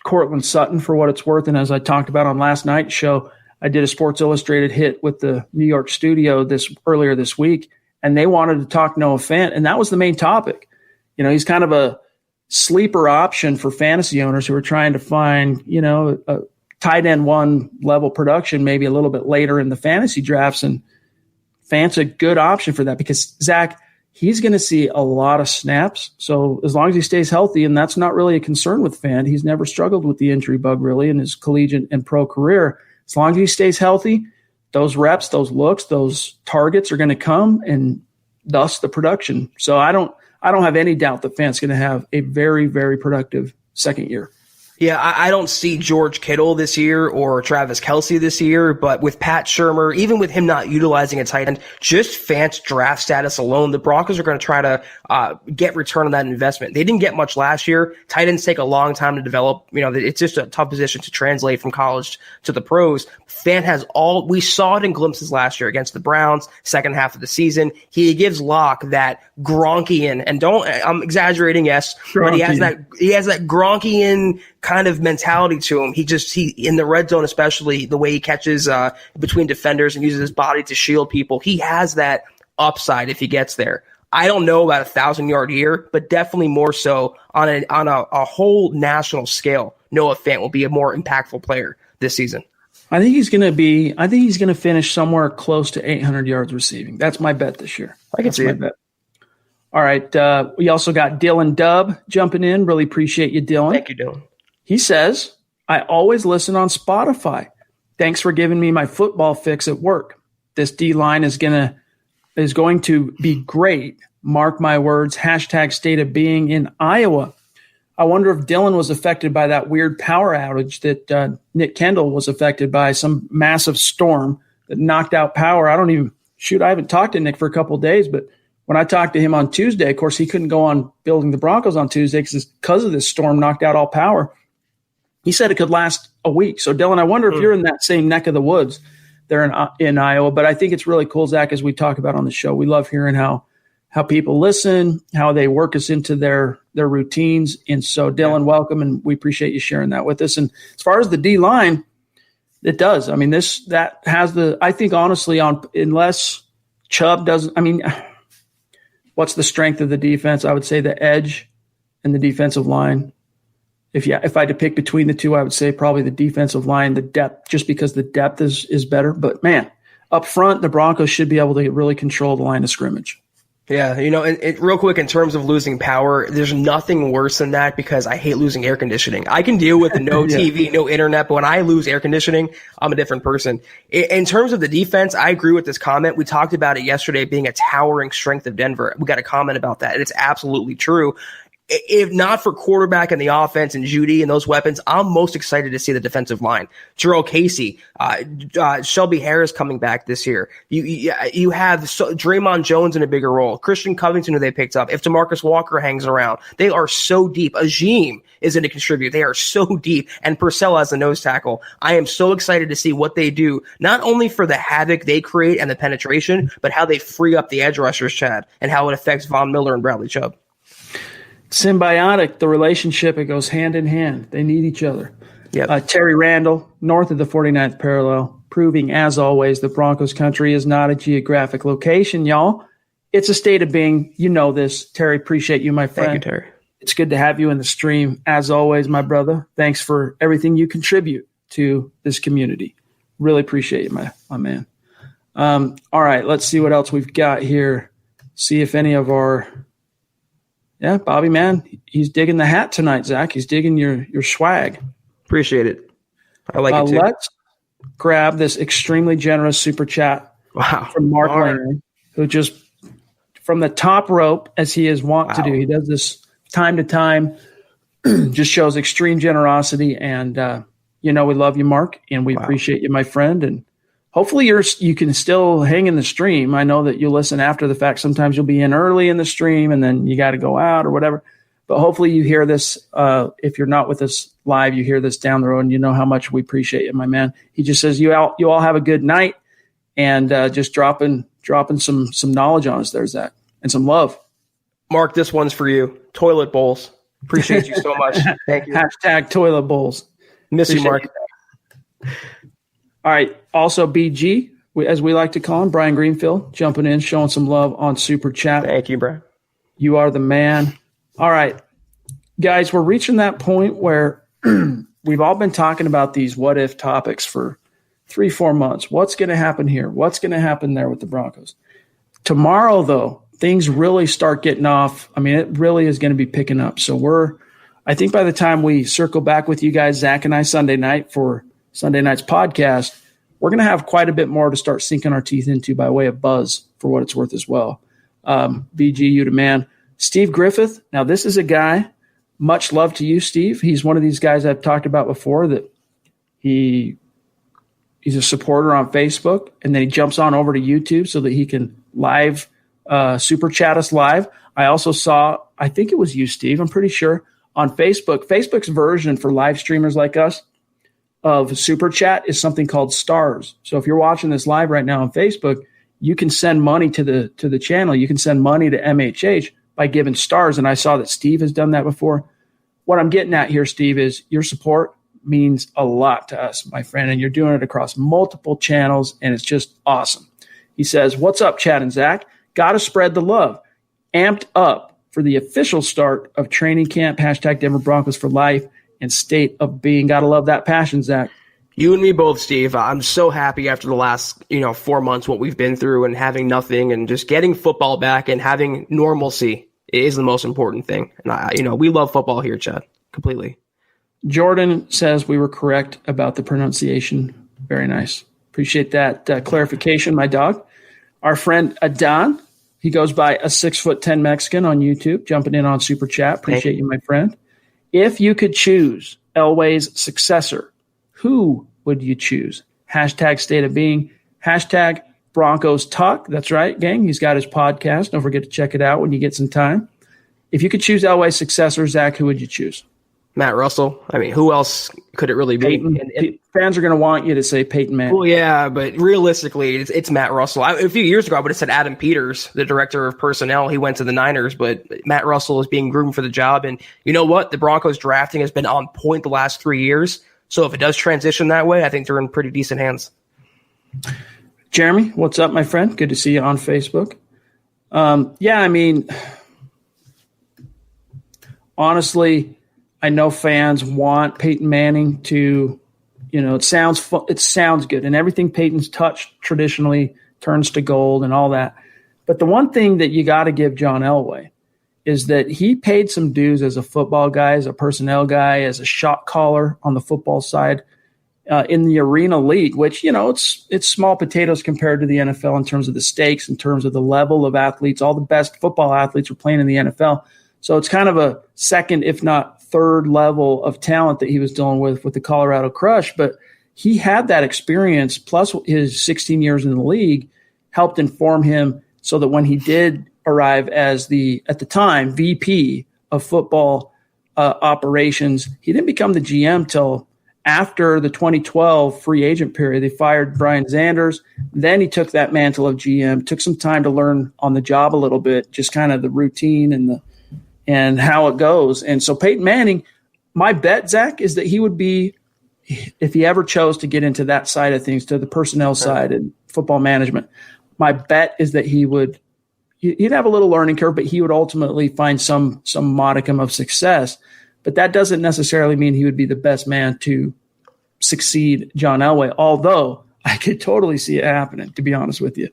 S2: Cortland Sutton for what it's worth. And as I talked about on last night's show, I did a Sports Illustrated hit with the New York studio earlier this week, and they wanted to talk Noah Fant, and that was the main topic. He's kind of a sleeper option for fantasy owners who are trying to find, a tight end 1 level production, maybe a little bit later in the fantasy drafts. And Fant's a good option for that because, Zach, he's going to see a lot of snaps. So as long as he stays healthy, and that's not really a concern with Fant, he's never struggled with the injury bug really in his collegiate and pro career. As long as he stays healthy, those reps, those looks, those targets are going to come, and thus the production. So I don't have any doubt that Fant's going to have a very, very productive second year.
S3: Yeah, I don't see George Kittle this year or Travis Kelce this year, but with Pat Shurmur, even with him not utilizing a tight end, just Fant's draft status alone, the Broncos are going to try to get return on that investment. They didn't get much last year. Tight ends take a long time to develop. It's just a tough position to translate from college to the pros. Fant has we saw it in glimpses last year against the Browns, second half of the season. He gives Locke that Gronkian, and I'm exaggerating, yes, but he has that Gronkian kind of mentality to him. He in the red zone, especially the way he catches between defenders and uses his body to shield people. He has that upside if he gets there. I don't know about 1,000-yard year, but definitely more so on a whole national scale. Noah Fant will be a more impactful player this season.
S2: I think he's going to finish somewhere close to 800 yards receiving. That's my bet this year.
S3: I can see it.
S2: Bet. All right. We also got Dylan Dubb jumping in. Really appreciate you, Dylan.
S3: Thank you, Dylan.
S2: He says, I always listen on Spotify. Thanks for giving me my football fix at work. This D-line is going to be great. Mark my words, #state of being in Iowa. I wonder if Dylan was affected by that weird power outage that Nick Kendall was affected by, some massive storm that knocked out power. I haven't talked to Nick for a couple of days, but when I talked to him on Tuesday, of course, he couldn't go on building the Broncos on Tuesday because of this storm knocked out all power. He said it could last a week. So, Dylan, I wonder if you're in that same neck of the woods there in Iowa. But I think it's really cool, Zach, as we talk about on the show. We love hearing how people listen, how they work us into their routines. And so, Dylan, welcome, and we appreciate you sharing that with us. And as far as the D-line, it does. I mean, that has I think, honestly, unless Chubb doesn't – I mean, what's the strength of the defense? I would say the edge and the defensive line. If I had to pick between the two, I would say probably the defensive line, the depth, just because the depth is better. But, man, up front, the Broncos should be able to really control the line of scrimmage.
S3: Yeah, and real quick, in terms of losing power, there's nothing worse than that because I hate losing air conditioning. I can deal with no TV, no internet, but when I lose air conditioning, I'm a different person. In terms of the defense, I agree with this comment. We talked about it yesterday being a towering strength of Denver. We got a comment about that, and it's absolutely true. If not for quarterback and the offense and Judy and those weapons, I'm most excited to see the defensive line. Jarrell Casey, Shelby Harris coming back this year. You have Draymond Jones in a bigger role. Christian Covington, who they picked up. If DeMarcus Walker hangs around, they are so deep. Ajim is going to contribute. They are so deep. And Purcell as the nose tackle. I am so excited to see what they do, not only for the havoc they create and the penetration, but how they free up the edge rushers, Chad, and how it affects Von Miller and Bradley Chubb.
S2: Symbiotic, the relationship, it goes hand in hand. They need each other.
S3: Yep.
S2: Terry Randall, north of the 49th parallel, proving, as always, the Broncos country is not a geographic location, y'all. It's a state of being. You know this. Terry, appreciate you, my friend.
S3: Thank you, Terry.
S2: It's good to have you in the stream. As always, my brother, thanks for everything you contribute to this community. Really appreciate you, my man. All right, let's see what else we've got here. See if any of our – yeah, Bobby, man, he's digging the hat tonight, Zach. He's digging your swag.
S3: Appreciate it. I like it too.
S2: Let's grab this extremely generous super chat from Mark Lane, who just from the top rope, as he is wont to do. He does this time to time, just shows extreme generosity. And, we love you, Mark, and we appreciate you, my friend. And hopefully you can still hang in the stream. I know that you'll listen after the fact. Sometimes you'll be in early in the stream and then you got to go out or whatever. But hopefully you hear this. If you're not with us live, you hear this down the road and you know how much we appreciate you, my man. He just says you all have a good night and just dropping some knowledge on us there, Zach, and some love.
S3: Mark, this one's for you. Toilet bowls. Appreciate you so much. Thank you.
S2: # toilet bowls.
S3: Miss you, Mark.
S2: All right. Also, BG, as we like to call him, Brian Greenfield, jumping in, showing some love on Super Chat.
S3: Thank you, Brian.
S2: You are the man. All right. Guys, we're reaching that point where we've all been talking about these what-if topics for 3-4 months. What's going to happen here? What's going to happen there with the Broncos? Tomorrow, though, things really start getting off. I mean, it really is going to be picking up. So I think by the time we circle back with you guys, Zach and I, Sunday night for Sunday night's podcast, we're going to have quite a bit more to start sinking our teeth into by way of buzz for what it's worth as well. BG, you the man. Steve Griffith. Now, this is a guy, much love to you, Steve. He's one of these guys I've talked about before that he's a supporter on Facebook, and then he jumps on over to YouTube so that he can live super chat us live. I also saw, I think it was you, Steve, I'm pretty sure, on Facebook. Facebook's version for live streamers like us of super chat is something called stars. So if you're watching this live right now on Facebook, you can send money to the channel. You can send money to MHH by giving stars. And I saw that Steve has done that before. What I'm getting at here, Steve, is your support means a lot to us, my friend, and you're doing it across multiple channels, and it's just awesome. He says, what's up, Chad and Zach? Got to spread the love. Amped up for the official start of training camp, # Denver Broncos for life, and state of being. Got to love that passion, Zach.
S3: You and me both, Steve. I'm so happy after the last 4 months, what we've been through and having nothing and just getting football back and having normalcy is the most important thing. And, we love football here, Chad, completely.
S2: Jordan says we were correct about the pronunciation. Very nice. Appreciate that clarification, my dog. Our friend Adon, he goes by a 6'10" Mexican on YouTube, jumping in on Super Chat. Appreciate you, my friend. If you could choose Elway's successor, who would you choose? # state of being, # Broncos Talk. That's right, gang. He's got his podcast. Don't forget to check it out when you get some time. If you could choose Elway's successor, Zach, who would you choose?
S3: Matt Russell. I mean, who else could it really be?
S2: Peyton. Fans are going to want you to say Peyton Manning.
S3: Well, yeah, but realistically, it's Matt Russell. A few years ago, I would have said Adam Peters, the director of personnel. He went to the Niners, but Matt Russell is being groomed for the job. And you know what? The Broncos drafting has been on point the last 3 years. So if it does transition that way, I think they're in pretty decent hands.
S2: Jeremy, what's up, my friend? Good to see you on Facebook. I mean, honestly, I know fans want Peyton Manning to, it sounds good, and everything Peyton's touched traditionally turns to gold and all that. But the one thing that you got to give John Elway is that he paid some dues as a football guy, as a personnel guy, as a shot caller on the football side in the Arena League, which, it's small potatoes compared to the NFL in terms of the stakes, in terms of the level of athletes. All the best football athletes are playing in the NFL. So it's kind of a second, if not third level of talent that he was dealing with the Colorado Crush. But he had that experience, plus his 16 years in the league, helped inform him so that when he did arrive as at the time, VP of football operations, he didn't become the GM till after the 2012 free agent period. They fired Brian Zanders. Then he took that mantle of GM, took some time to learn on the job a little bit, just kind of the routine and how it goes. And so Peyton Manning, my bet, Zach, is that he would be, if he ever chose to get into that side of things, to the personnel side and football management, my bet is that he'd have a little learning curve, but he would ultimately find some modicum of success. But that doesn't necessarily mean he would be the best man to succeed John Elway, although I could totally see it happening, to be honest with you.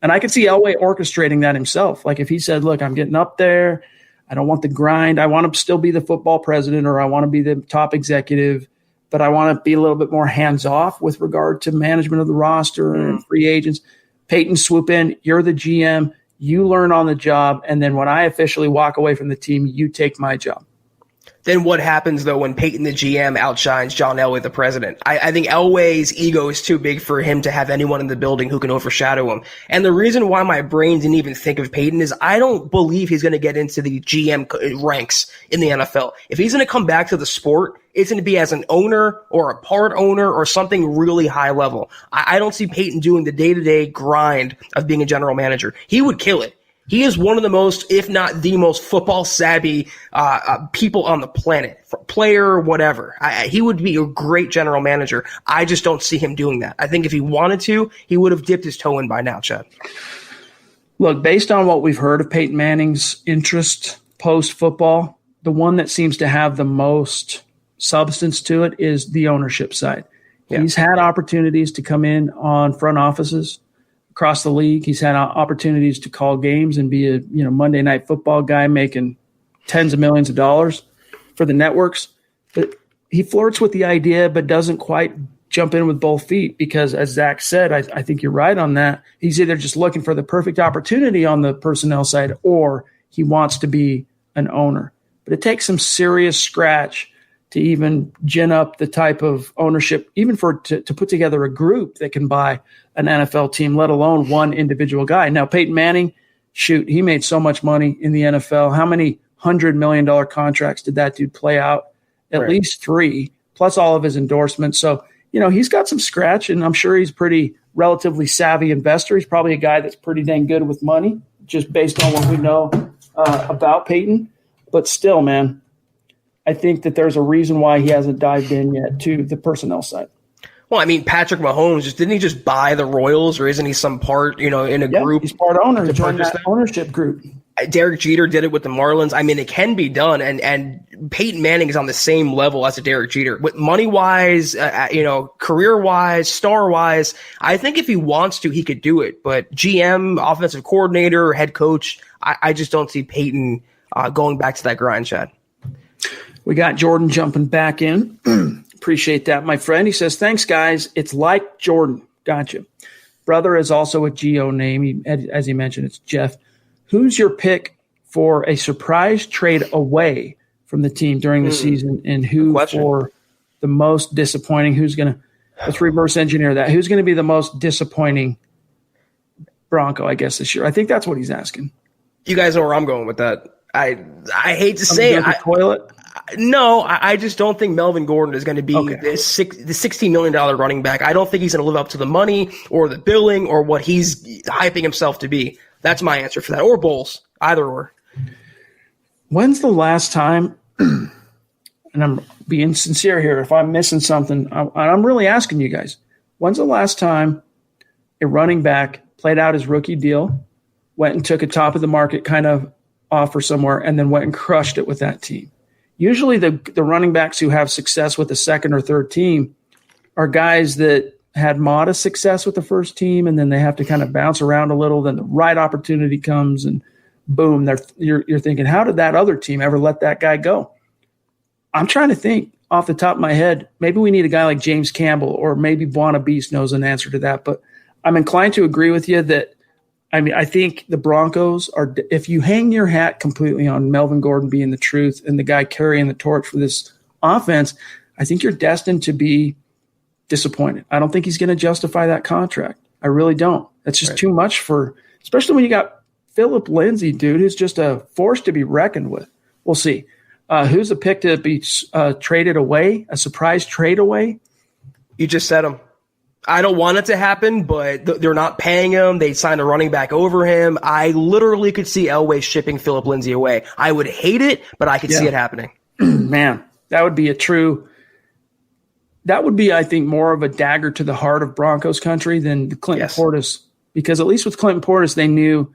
S2: And I could see Elway orchestrating that himself. Like if he said, look, I'm getting up there, I don't want the grind. I want to still be the football president, or I want to be the top executive, but I want to be a little bit more hands-off with regard to management of the roster and free agents. Peyton, swoop in. You're the GM. You learn on the job. And then when I officially walk away from the team, you take my job.
S3: Then what happens, though, when Peyton, the GM, outshines John Elway, the president? I think Elway's ego is too big for him to have anyone in the building who can overshadow him. And the reason why my brain didn't even think of Peyton is I don't believe he's going to get into the GM ranks in the NFL. If he's going to come back to the sport, it's going to be as an owner or a part owner or something really high level. I don't see Peyton doing the day-to-day grind of being a general manager. He would kill it. He is one of the most, if not the most, football-savvy people on the planet, player, whatever. He would be a great general manager. I just don't see him doing that. I think if he wanted to, he would have dipped his toe in by now, Chad.
S2: Look, based on what we've heard of Peyton Manning's interest post-football, the one that seems to have the most substance to it is the ownership side. Yeah. He's had opportunities to come in on front offices across the league. He's had opportunities to call games and be a Monday Night Football guy making tens of millions of dollars for the networks. But he flirts with the idea but doesn't quite jump in with both feet because, as Zach said, I think you're right on that. He's either just looking for the perfect opportunity on the personnel side or he wants to be an owner. But it takes some serious scratch to even gin up the type of ownership, even to put together a group that can buy an NFL team, let alone one individual guy. Now, Peyton Manning, he made so much money in the NFL. How many $100 million contracts did that dude play out? At least 3, plus all of his endorsements. So, he's got some scratch, and I'm sure he's a pretty relatively savvy investor. He's probably a guy that's pretty dang good with money, just based on what we know about Peyton. But still, man, I think that there's a reason why he hasn't dived in yet to the personnel side.
S3: Well, I mean, Patrick Mahomes, didn't he just buy the Royals, or isn't he some part, in a group?
S2: He's part owner. He joined that ownership group.
S3: Derek Jeter did it with the Marlins. I mean, it can be done, and Peyton Manning is on the same level as a Derek Jeter. With money-wise, career-wise, star-wise, I think if he wants to, he could do it. But GM, offensive coordinator, head coach, I just don't see Peyton going back to that grind, Chad.
S2: We got Jordan jumping back in. Appreciate that, my friend. He says, thanks, guys. It's like Jordan. Gotcha. Brother is also a Geo name. As he mentioned, it's Jeff. Who's your pick for a surprise trade away from the team during the season, and who for the most disappointing? Let's reverse engineer that. Who's going to be the most disappointing Bronco, I guess, this year. I think that's what he's asking.
S3: You guys know where I'm going with that. I hate to say it.
S2: Toilet?
S3: No, I just don't think Melvin Gordon is going to be the $16 million running back. I don't think he's going to live up to the money or the billing or what he's hyping himself to be. That's my answer for that. Or Bowles, either or.
S2: When's the last time, and I'm being sincere here, if I'm missing something, I'm really asking you guys, when's the last time a running back played out his rookie deal, went and took a top of the market kind of offer somewhere, and then went and crushed it with that team? Usually the running backs who have success with the second or third team are guys that had modest success with the first team, and then they have to kind of bounce around a little. Then the right opportunity comes, and boom, you're thinking, how did that other team ever let that guy go? I'm trying to think off the top of my head. Maybe we need a guy like James Campbell, or maybe Buona Beast knows an answer to that. But I'm inclined to agree with you that, I think the Broncos are, if you hang your hat completely on Melvin Gordon being the truth and the guy carrying the torch for this offense, I think you're destined to be disappointed. I don't think he's going to justify that contract. I really don't. That's just too much for, especially when you got Philip Lindsay, dude, who's just a force to be reckoned with. We'll see. Who's the pick to be traded away, a surprise trade away?
S3: You just said him. I don't want it to happen, but they're not paying him. They signed a running back over him. I literally could see Elway shipping Philip Lindsay away. I would hate it, but I could see it happening.
S2: Man, that would be I think, more of a dagger to the heart of Broncos country than the Clinton Portis, because at least with Clinton Portis, they knew,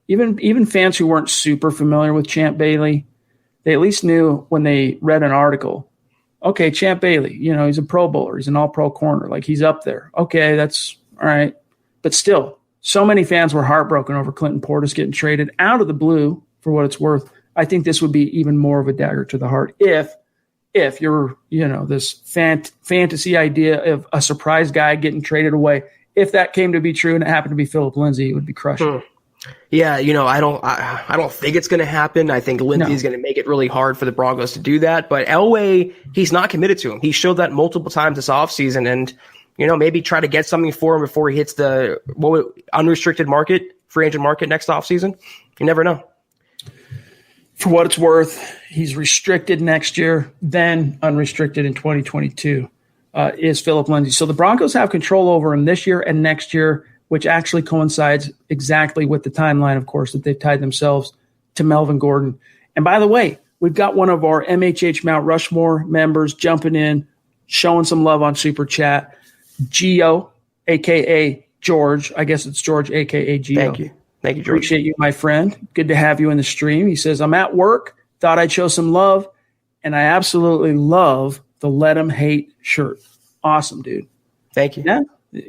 S2: even fans who weren't super familiar with Champ Bailey, they at least knew when they read an article, okay, Champ Bailey, he's a Pro Bowler. He's an all-pro corner. Like, he's up there. Okay, that's all right. But still, so many fans were heartbroken over Clinton Portis getting traded out of the blue, for what it's worth. I think this would be even more of a dagger to the heart if you're, this fantasy idea of a surprise guy getting traded away. If that came to be true and it happened to be Philip Lindsay, it would be crushing.
S3: Yeah, I don't think it's going to happen. I think Lindsay's going to make it really hard for the Broncos to do that. But Elway, he's not committed to him. He showed that multiple times this offseason, and maybe try to get something for him before he hits the unrestricted market, free agent market next offseason. You never know.
S2: For what it's worth, he's restricted next year, then unrestricted in 2022 is Philip Lindsay. So the Broncos have control over him this year and next year, which actually coincides exactly with the timeline, of course, that they've tied themselves to Melvin Gordon. And by the way, we've got one of our MHH Mount Rushmore members jumping in, showing some love on Super Chat. Gio, a.k.a. George. I guess it's George, a.k.a. Gio.
S3: Thank you, George.
S2: Appreciate you, my friend. Good to have you in the stream. He says, I'm at work, thought I'd show some love, and I absolutely love the Let 'Em Hate shirt. Awesome, dude.
S3: Thank you.
S2: Yeah.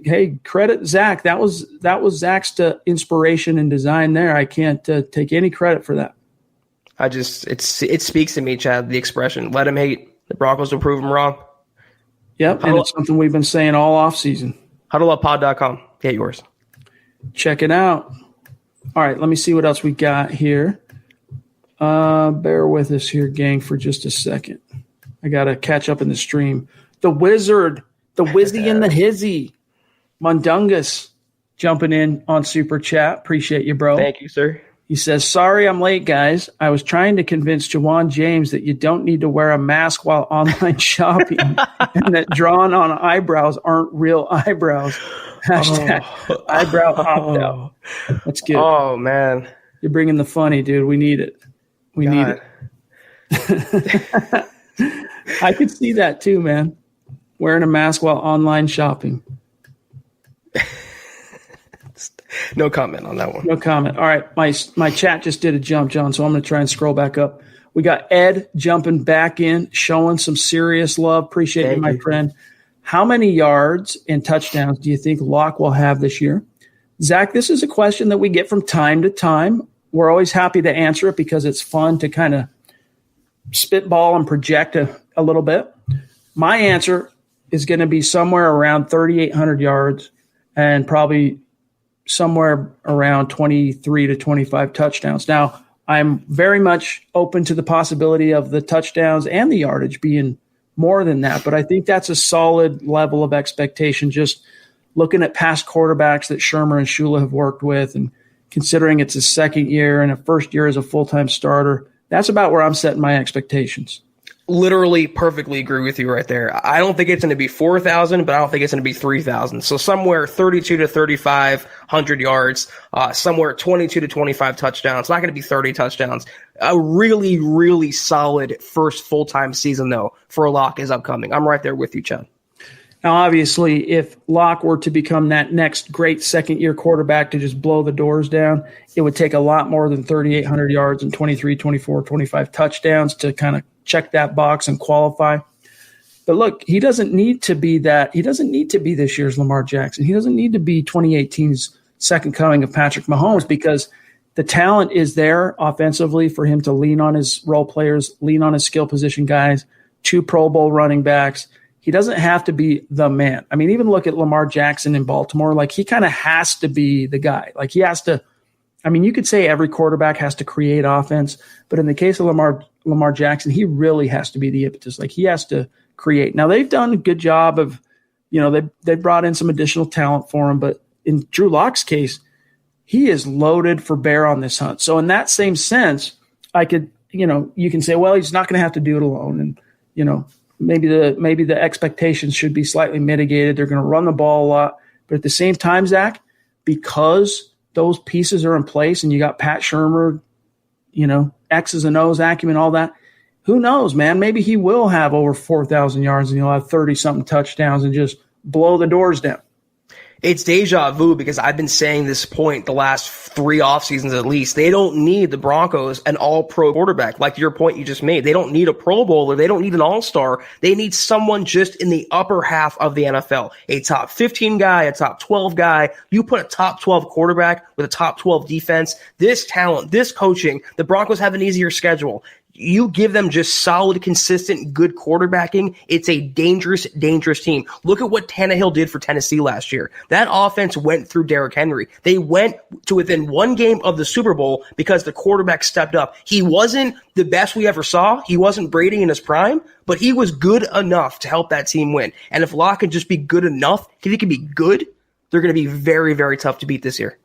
S2: Hey, credit Zach. That was Zach's inspiration and design there. I can't take any credit for that.
S3: It speaks to me, Chad, the expression, let him hate. The Broncos will prove him wrong.
S2: Yep, and it's something we've been saying all offseason.
S3: HuddleUpPod.com. Get yours.
S2: Check it out. All right, let me see what else we got here. Bear with us here, gang, for just a second. I got to catch up in the stream. The Wizard, the Wizzy and the Hizzy. Mundungus jumping in on Super Chat. Appreciate you, bro.
S3: Thank you, sir.
S2: He says, sorry I'm late, guys. I was trying to convince Jawan James that you don't need to wear a mask while online shopping and that drawn on eyebrows aren't real eyebrows. Hashtag eyebrow opt-out. That's good.
S3: Oh, man.
S2: You're bringing the funny, dude. We need it. We need it. I could see that too, man. Wearing a mask while online shopping.
S3: No comment on that one.
S2: No comment. All right. My chat just did a jump, John, so I'm going to try and scroll back up. We got Ed jumping back in, showing some serious love. Appreciate you, my friend. How many yards and touchdowns do you think Locke will have this year? Zach, this is a question that we get from time to time. We're always happy to answer it because it's fun to kind of spitball and project a little bit. My answer is going to be somewhere around 3,800 yards and probably somewhere around 23 to 25 touchdowns. Now, I'm very much open to the possibility of the touchdowns and the yardage being more than that, but I think that's a solid level of expectation, just looking at past quarterbacks that Shermer and Shula have worked with, and considering it's his second year and a first year as a full-time starter, that's about where I'm setting my expectations.
S3: Literally perfectly agree with you right there. I don't think it's going to be 4,000, but I don't think it's going to be 3,000. So somewhere 32 to 3,500 yards, somewhere 22 to 25 touchdowns. It's not going to be 30 touchdowns. A really, really solid first full-time season, though, for Locke is upcoming. I'm right there with you, Chad.
S2: Now, obviously, if Locke were to become that next great second-year quarterback to just blow the doors down, it would take a lot more than 3,800 yards and 23, 24, 25 touchdowns to kind of check that box and qualify. But look, he doesn't need to be that. He doesn't need to be this year's Lamar Jackson. He doesn't need to be 2018's second coming of Patrick Mahomes, because the talent is there offensively for him to lean on his role players, lean on his skill position guys, 2 Pro Bowl running backs. He doesn't have to be the man. I mean, even look at Lamar Jackson in Baltimore. Like, he kind of has to be the guy. Like, he has to. I mean, you could say every quarterback has to create offense, but in the case of Lamar Jackson, he really has to be the impetus. Like, he has to create. Now, they've done a good job of, they brought in some additional talent for him, but in Drew Locke's case, he is loaded for bear on this hunt. So in that same sense, I could, you can say, well, he's not going to have to do it alone. And, maybe the expectations should be slightly mitigated. They're going to run the ball a lot. But at the same time, Zach, because those pieces are in place and you got Pat Shermer, X's and O's acumen, all that, who knows, man? Maybe he will have over 4,000 yards and he'll have 30-something touchdowns and just blow the doors down.
S3: It's deja vu, because I've been saying this point the last 3 off seasons at least. They don't need the Broncos an all-pro quarterback, like your point you just made. They don't need a Pro Bowler. They don't need an all-star. They need someone just in the upper half of the NFL. A top 15 guy, a top 12 guy. You put a top 12 quarterback with a top 12 defense, this talent, this coaching, the Broncos have an easier schedule. You give them just solid, consistent, good quarterbacking, it's a dangerous, dangerous team. Look at what Tannehill did for Tennessee last year. That offense went through Derrick Henry. They went to within 1 game of the Super Bowl because the quarterback stepped up. He wasn't the best we ever saw. He wasn't Brady in his prime, but he was good enough to help that team win. And if Locke can just be good enough, if he can be good, they're going to be very, very tough to beat this year.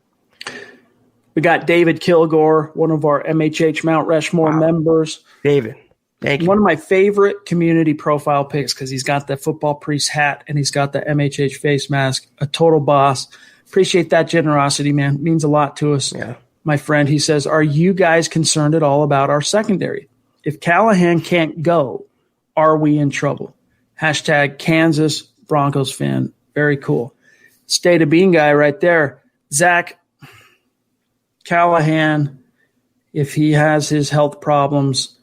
S2: We got David Kilgore, one of our MHH Mount Rushmore members.
S3: David, thank you.
S2: One of my favorite community profile picks, because he's got the football priest hat and he's got the MHH face mask. A total boss. Appreciate that generosity, man. It means a lot to us.
S3: Yeah.
S2: My friend, he says, are you guys concerned at all about our secondary? If Callahan can't go, are we in trouble? Hashtag Kansas Broncos fan. Very cool. State of being guy right there. Zach, Callahan, if he has his health problems,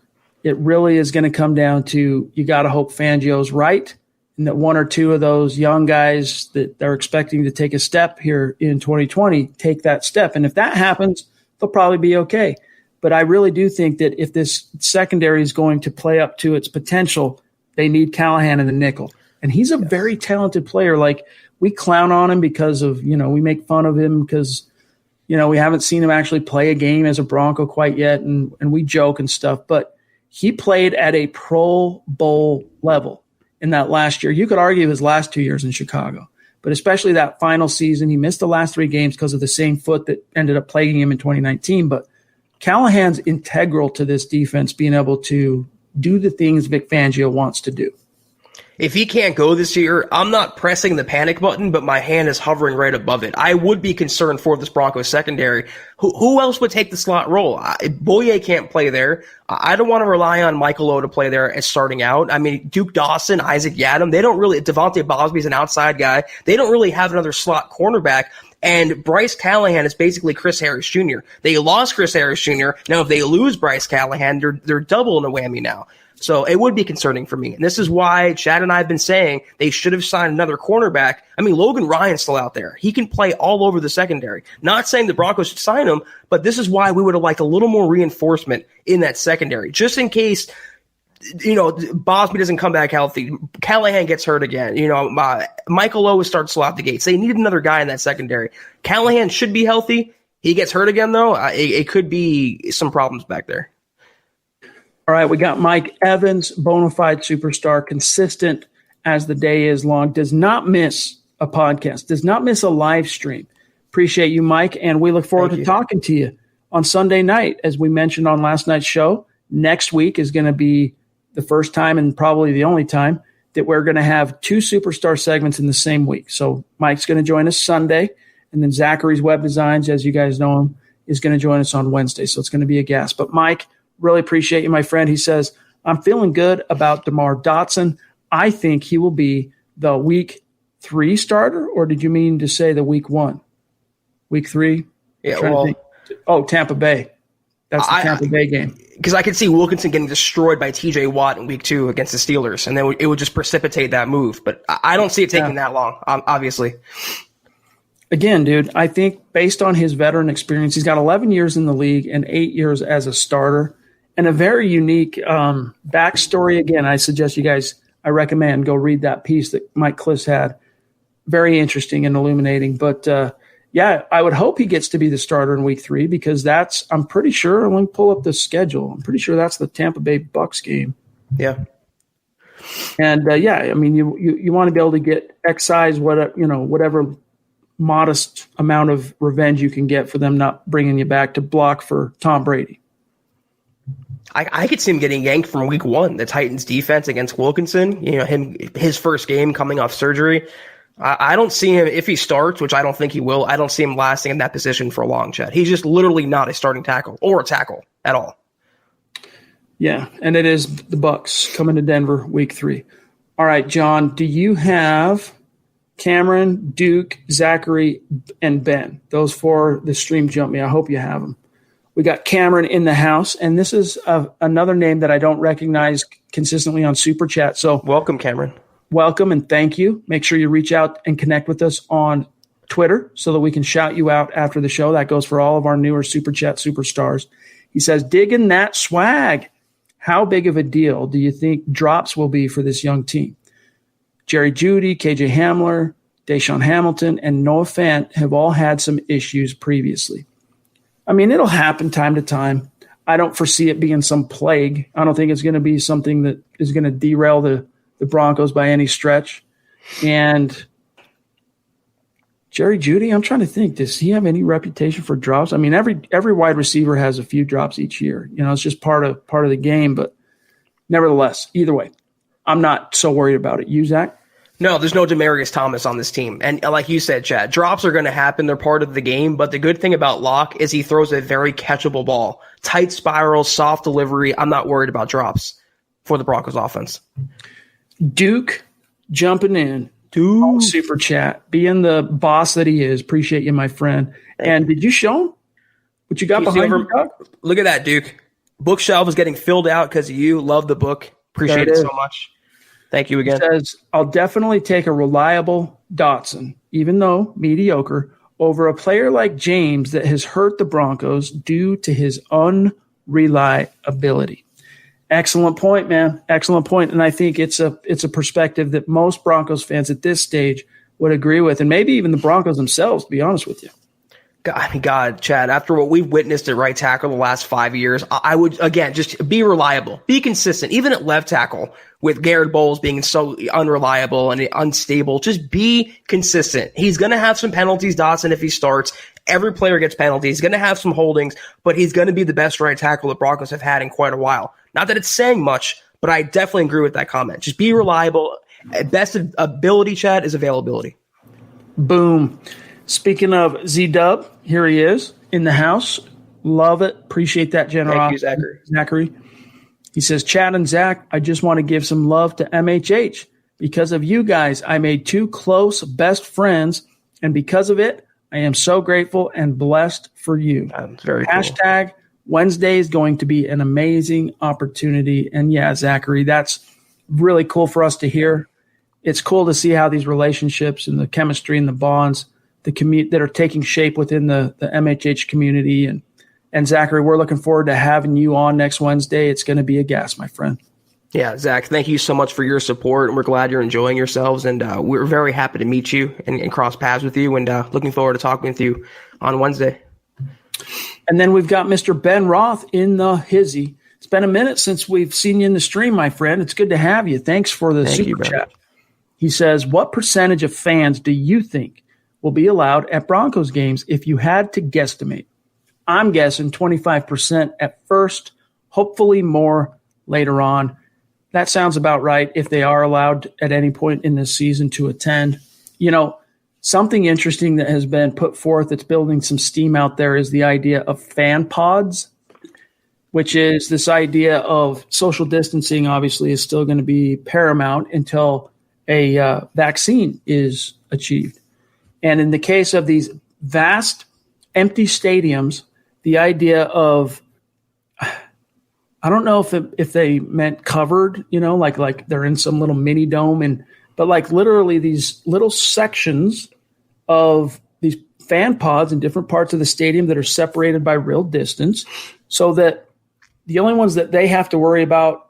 S2: it really is going to come down to, you got to hope Fangio's right, and that 1 or 2 of those young guys that they're expecting to take a step here in 2020 take that step. And if that happens, they'll probably be okay. But I really do think that if this secondary is going to play up to its potential, they need Callahan in the nickel. And he's a very talented player. Like, we clown on him because of, we make fun of him because we haven't seen him actually play a game as a Bronco quite yet, and we joke and stuff. But he played at a Pro Bowl level in that last year. You could argue his last 2 years in Chicago, but especially that final season. He missed the last 3 games because of the same foot that ended up plaguing him in 2019. But Callahan's integral to this defense being able to do the things Vic Fangio wants to do.
S3: If he can't go this year, I'm not pressing the panic button, but my hand is hovering right above it. I would be concerned for this Broncos secondary. Who else would take the slot role? Boye can't play there. I don't want to rely on Michael O to play there as starting out. I mean, Duke Dawson, Isaac Yadam, they don't really – Devontae Bosby's an outside guy. They don't really have another slot cornerback. And Bryce Callahan is basically Chris Harris Jr. They lost Chris Harris Jr. Now, if they lose Bryce Callahan, they're double in a whammy now. So it would be concerning for me. And this is why Chad and I have been saying they should have signed another cornerback. I mean, Logan Ryan's still out there. He can play all over the secondary. Not saying the Broncos should sign him, but this is why we would have liked a little more reinforcement in that secondary. Just in case, Bosby doesn't come back healthy. Callahan gets hurt again. Michael O starts to out the gates. They needed another guy in that secondary. Callahan should be healthy. He gets hurt again, though. It could be some problems back there.
S2: All right, we got Mike Evans, bona fide superstar, consistent as the day is long, does not miss a podcast, does not miss a live stream. Appreciate you, Mike, and we look forward to talking to you on Sunday night. As we mentioned on last night's show, next week is going to be the first time and probably the only time that we're going to have 2 superstar segments in the same week. So Mike's going to join us Sunday, and then Zachary's Web Designs, as you guys know him, is going to join us on Wednesday. So it's going to be a gas. But Mike, really appreciate you, my friend. He says, I'm feeling good about DeMar Dotson. I think he will be the week 3 starter, or did you mean to say the week 1? Week 3?
S3: Yeah,
S2: Tampa Bay. That's the Tampa Bay game.
S3: Because I could see Wilkinson getting destroyed by TJ Watt in week 2 against the Steelers, and then it would just precipitate that move. But I don't see it taking that long, obviously.
S2: Again, dude, I think based on his veteran experience, he's got 11 years in the league and 8 years as a starter, and a very unique backstory. Again, I suggest you guys, I recommend go read that piece that Mike Kliss had. Very interesting and illuminating. But, yeah, I would hope he gets to be the starter in week 3 because I'm pretty sure, let me pull up the schedule. I'm pretty sure that's the Tampa Bay Bucs game.
S3: Yeah.
S2: And, I mean, you want to be able to get excise whatever modest amount of revenge you can get for them not bringing you back to block for Tom Brady.
S3: I could see him getting yanked from week 1. The Titans defense against Wilkinson, his first game coming off surgery. I don't see him, if he starts, which I don't think he will, I don't see him lasting in that position for long, Chad. He's just literally not a starting tackle or a tackle at all.
S2: Yeah, and it is the Bucs coming to Denver week 3. All right, John, do you have Cameron, Duke, Zachary, and Ben? Those 4, the stream jumped me. I hope you have them. We got Cameron in the house, and this is another name that I don't recognize consistently on Super Chat. So
S3: welcome, Cameron.
S2: Welcome and thank you. Make sure you reach out and connect with us on Twitter so that we can shout you out after the show. That goes for all of our newer Super Chat superstars. He says, digging that swag. How big of a deal do you think drops will be for this young team? Jerry Judy, KJ Hamler, Deshaun Hamilton, and Noah Fant have all had some issues previously. I mean, it'll happen time to time. I don't foresee it being some plague. I don't think it's going to be something that is going to derail the Broncos by any stretch. And Jerry Judy, I'm trying to think, does he have any reputation for drops? I mean, every wide receiver has a few drops each year. It's just part of the game. But nevertheless, either way, I'm not so worried about it. You, Zach?
S3: No, there's no Demaryius Thomas on this team. And like you said, Chad, drops are going to happen. They're part of the game. But the good thing about Locke is he throws a very catchable ball. Tight spiral, soft delivery. I'm not worried about drops for the Broncos offense.
S2: Duke jumping in. Duke. Super Chat. Being the boss that he is. Appreciate you, my friend. And did you show him what you got behind you, Doug?
S3: Look at that, Duke. Bookshelf is getting filled out because of you. Love the book. Appreciate it so much. Thank you again.
S2: He says, I'll definitely take a reliable Dotson, even though mediocre, over a player like James that has hurt the Broncos due to his unreliability. Excellent point, man. Excellent point. And I think it's a perspective that most Broncos fans at this stage would agree with, and maybe even the Broncos themselves, to be honest with you.
S3: God, Chad, after what we've witnessed at right tackle the last 5 years, I would, again, just be reliable, be consistent, even at left tackle with Garrett Bowles being so unreliable and unstable. Just be consistent. He's going to have some penalties, Dotson, if he starts. Every player gets penalties. He's going to have some holdings, but he's going to be the best right tackle the Broncos have had in quite a while. Not that it's saying much, but I definitely agree with that comment. Just be reliable. Best ability, Chad, is availability.
S2: Boom. Speaking of Z-Dub, here he is in the house. Love it. Appreciate that generosity.
S3: Thank you,
S2: Zachary. He says, Chad and Zach, I just want to give some love to MHH. Because of you guys, I made 2 close best friends, and because of it, I am so grateful and blessed for you.
S3: That's very cool.
S2: Hashtag Wednesday is going to be an amazing opportunity. And yeah, Zachary, that's really cool for us to hear. It's cool to see how these relationships and the chemistry and the bonds that are taking shape within the MHH community. And Zachary, we're looking forward to having you on next Wednesday. It's going to be a gas, my friend.
S3: Yeah, Zach, thank you so much for your support, and we're glad you're enjoying yourselves, and we're very happy to meet you and cross paths with you, and looking forward to talking with you on Wednesday.
S2: And then we've got Mr. Ben Roth in the hizzy. It's been a minute since we've seen you in the stream, my friend. It's good to have you. Thanks for the super chat. He says, what percentage of fans do you think will be allowed at Broncos games if you had to guesstimate? I'm guessing 25% at first, hopefully more later on. That sounds about right if they are allowed at any point in this season to attend. You know, something interesting that has been put forth that's building some steam out there is the idea of fan pods, which is this idea of social distancing obviously is still going to be paramount until a vaccine is achieved. And in the case of these vast empty stadiums, the idea of, I don't know if they meant covered, you know, like they're in some little mini dome, but like literally these little sections of these fan pods in different parts of the stadium that are separated by real distance, so that the only ones that they have to worry about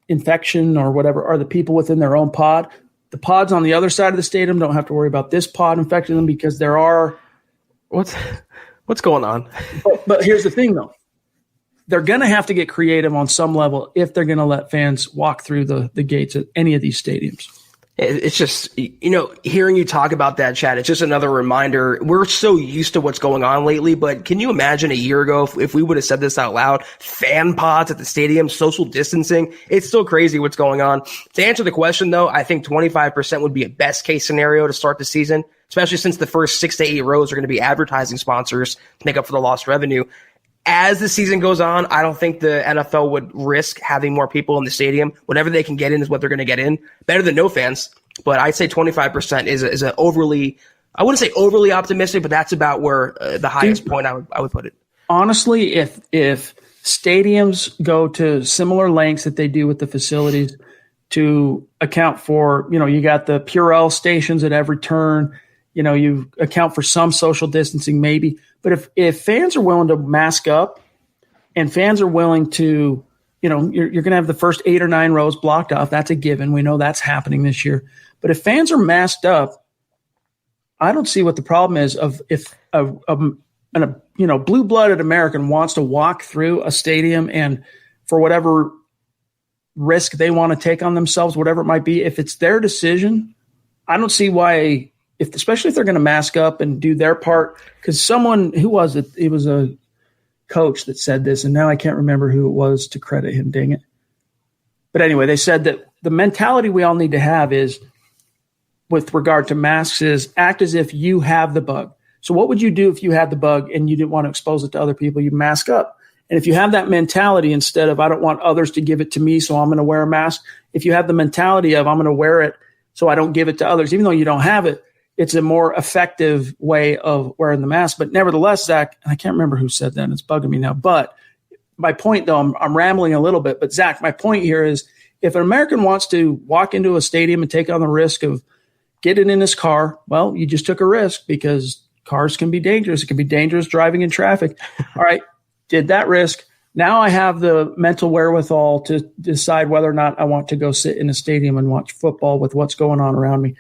S2: infection or whatever are the people within their own pod. The pods on the other side of the stadium don't have to worry about this pod infecting them because there are.
S3: What's going on?
S2: But here's the thing, though. They're going to have to get creative on some level if they're going to let fans walk through the gates at any of these stadiums.
S3: It's just, you know, hearing you talk about that, Chad, it's just another reminder. We're so used to what's going on lately, but can you imagine a year ago if we would have said this out loud? Fan pods at the stadium, social distancing. It's still crazy what's going on. To answer the question, though, I think 25% would be a best case scenario to start the season, especially since the first 6 to 8 rows are going to be advertising sponsors to make up for the lost revenue. As the season goes on, I don't think the NFL would risk having more people in the stadium. Whatever they can get in is what they're going to get in. Better than no fans. But I'd say 25% is an overly, I wouldn't say overly optimistic, but that's about where the highest point I would put it.
S2: Honestly, if stadiums go to similar lengths that they do with the facilities to account for, you know, you got the Purell stations at every turn, you know, you account for some social distancing maybe. But if fans are willing to mask up and fans are willing to, you know, you're going to have the first 8 or 9 rows blocked off. That's a given. We know that's happening this year. But if fans are masked up, I don't see what the problem is of if a blue-blooded American wants to walk through a stadium and for whatever risk they want to take on themselves, whatever it might be, if it's their decision, I don't see why, especially if they're going to mask up and do their part. Because someone, who was it? It was a coach that said this, and now I can't remember who it was to credit him, dang it. But anyway, they said that the mentality we all need to have is, with regard to masks, is act as if you have the bug. So what would you do if you had the bug and you didn't want to expose it to other people? You mask up. And if you have that mentality, instead of I don't want others to give it to me, so I'm going to wear a mask, if you have the mentality of I'm going to wear it so I don't give it to others, even though you don't have it, it's a more effective way of wearing the mask. But nevertheless, Zach, and I can't remember who said that, and it's bugging me now. But my point, though, I'm rambling a little bit. But Zach, my point here is if an American wants to walk into a stadium and take on the risk of getting in his car, well, you just took a risk because cars can be dangerous. It can be dangerous driving in traffic. All right, did that risk. Now I have the mental wherewithal to decide whether or not I want to go sit in a stadium and watch football with what's going on around me.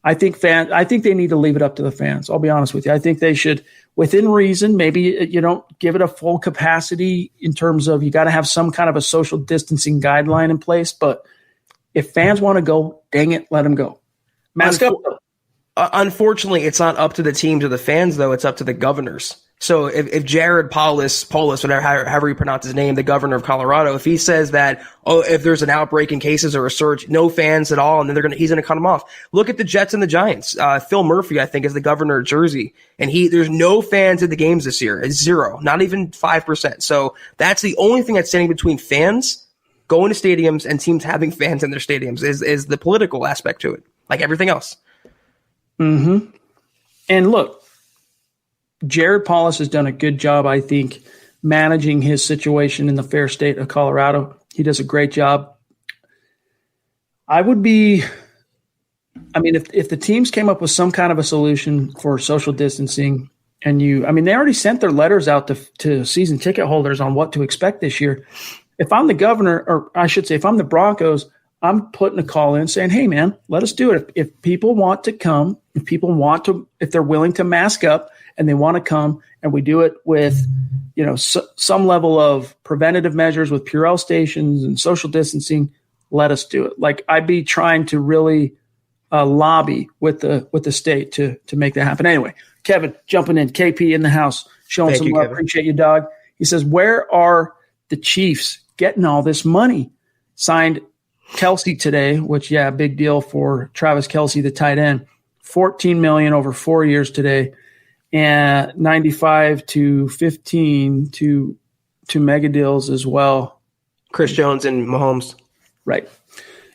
S2: I think they need to leave it up to the fans. I'll be honest with you. I think they should, within reason, maybe you don't give it a full capacity in terms of you got to have some kind of a social distancing guideline in place. But if fans want to go, dang it, let them go. Mask up.
S3: Unfortunately, it's not up to the teams or the fans, though. It's up to the governors. So if Jared Polis, whatever, however you pronounce his name, the governor of Colorado, if he says that, if there's an outbreak in cases or a surge, no fans at all, and then he's going to cut them off. Look at the Jets and the Giants. Phil Murphy, I think, is the governor of Jersey, and there's no fans at the games this year. It's 0, not even 5%. So that's the only thing that's standing between fans going to stadiums and teams having fans in their stadiums is the political aspect to it, like everything else.
S2: Mm-hmm. And look, Jared Polis has done a good job, I think, managing his situation in the fair state of Colorado. He does a great job. If the teams came up with some kind of a solution for social distancing and they already sent their letters out to season ticket holders on what to expect this year. If I'm the governor, or I should say, if I'm the Broncos, I'm putting a call in saying, hey man, let us do it. If people want to come, if they're willing to mask up, and they want to come, and we do it with, some level of preventative measures with Purell stations and social distancing, let us do it. Like, I'd be trying to really lobby with the state to make that happen. Anyway, Kevin jumping in, KP in the house, showing some love. Appreciate you, dog. He says, where are the Chiefs getting all this money? Signed Kelsey today, which, big deal for Travis Kelsey, the tight end. $14 million over 4 years today, and 95 to 15 to mega deals as well.
S3: Chris Jones and Mahomes.
S2: Right.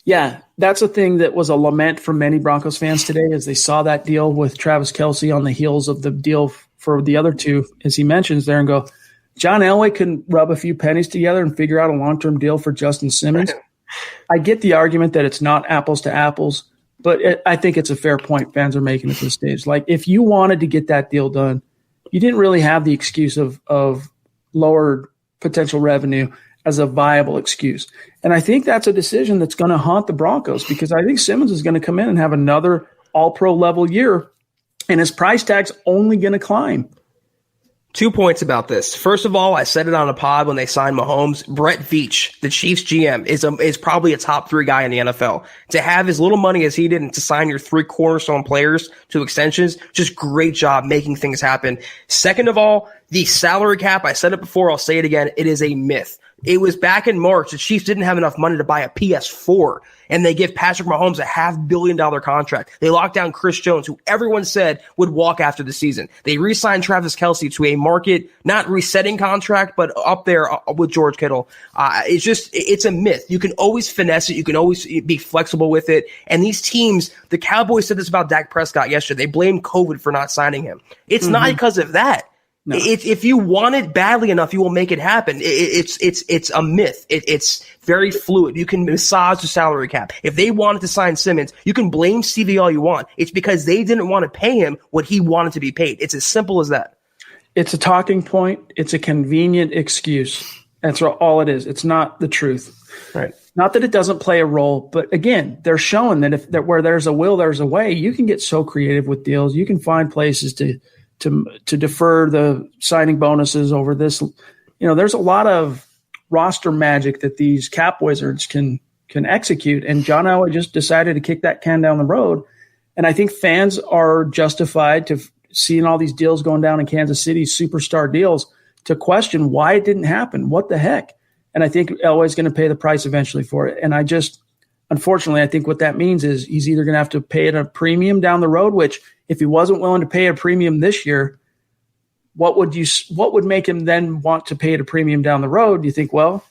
S2: Yeah, that's a thing that was a lament for many Broncos fans today as they saw that deal with Travis Kelsey on the heels of the deal for the other two, as he mentions there, and go, John Elway can rub a few pennies together and figure out a long-term deal for Justin Simmons. Right. I get the argument that it's not apples to apples, but I think it's a fair point fans are making at this stage. Like, if you wanted to get that deal done, you didn't really have the excuse of lower potential revenue as a viable excuse. And I think that's a decision that's going to haunt the Broncos, because I think Simmons is going to come in and have another all-pro level year, and his price tag's only going to climb.
S3: 2 points about this. First of all, I said it on a pod when they signed Mahomes. Brett Veach, the Chiefs GM, is probably a top 3 guy in the NFL. To have as little money as he did and to sign your 3 cornerstone players to extensions, just great job making things happen. Second of all, the salary cap, I said it before, I'll say it again, it is a myth. It was back in March. The Chiefs didn't have enough money to buy a PS4, and they give Patrick Mahomes a $500 million contract. They locked down Chris Jones, who everyone said would walk after the season. They re-signed Travis Kelsey to a market, not resetting contract, but up there with George Kittle. It's a myth. You can always finesse it. You can always be flexible with it. And these teams, the Cowboys said this about Dak Prescott yesterday. They blamed COVID for not signing him. It's not because of that. No. If you want it badly enough, you will make it happen. It's a myth. It's very fluid. You can massage the salary cap. If they wanted to sign Simmons, you can blame Stevie all you want. It's because they didn't want to pay him what he wanted to be paid. It's as simple as that.
S2: It's a talking point. It's a convenient excuse. That's all it is. It's not the truth.
S3: Right.
S2: Not that it doesn't play a role, but again, they're showing that where there's a will, there's a way. You can get so creative with deals. You can find places to defer the signing bonuses over this. There's a lot of roster magic that these cap wizards can execute. And John Elway just decided to kick that can down the road. And I think fans are justified to seeing all these deals going down in Kansas City, superstar deals, to question why it didn't happen. What the heck? And I think Elway's going to pay the price eventually for it. And unfortunately, I think what that means is he's either going to have to pay it a premium down the road, which if he wasn't willing to pay a premium this year, what would make him then want to pay it a premium down the road? You think, well,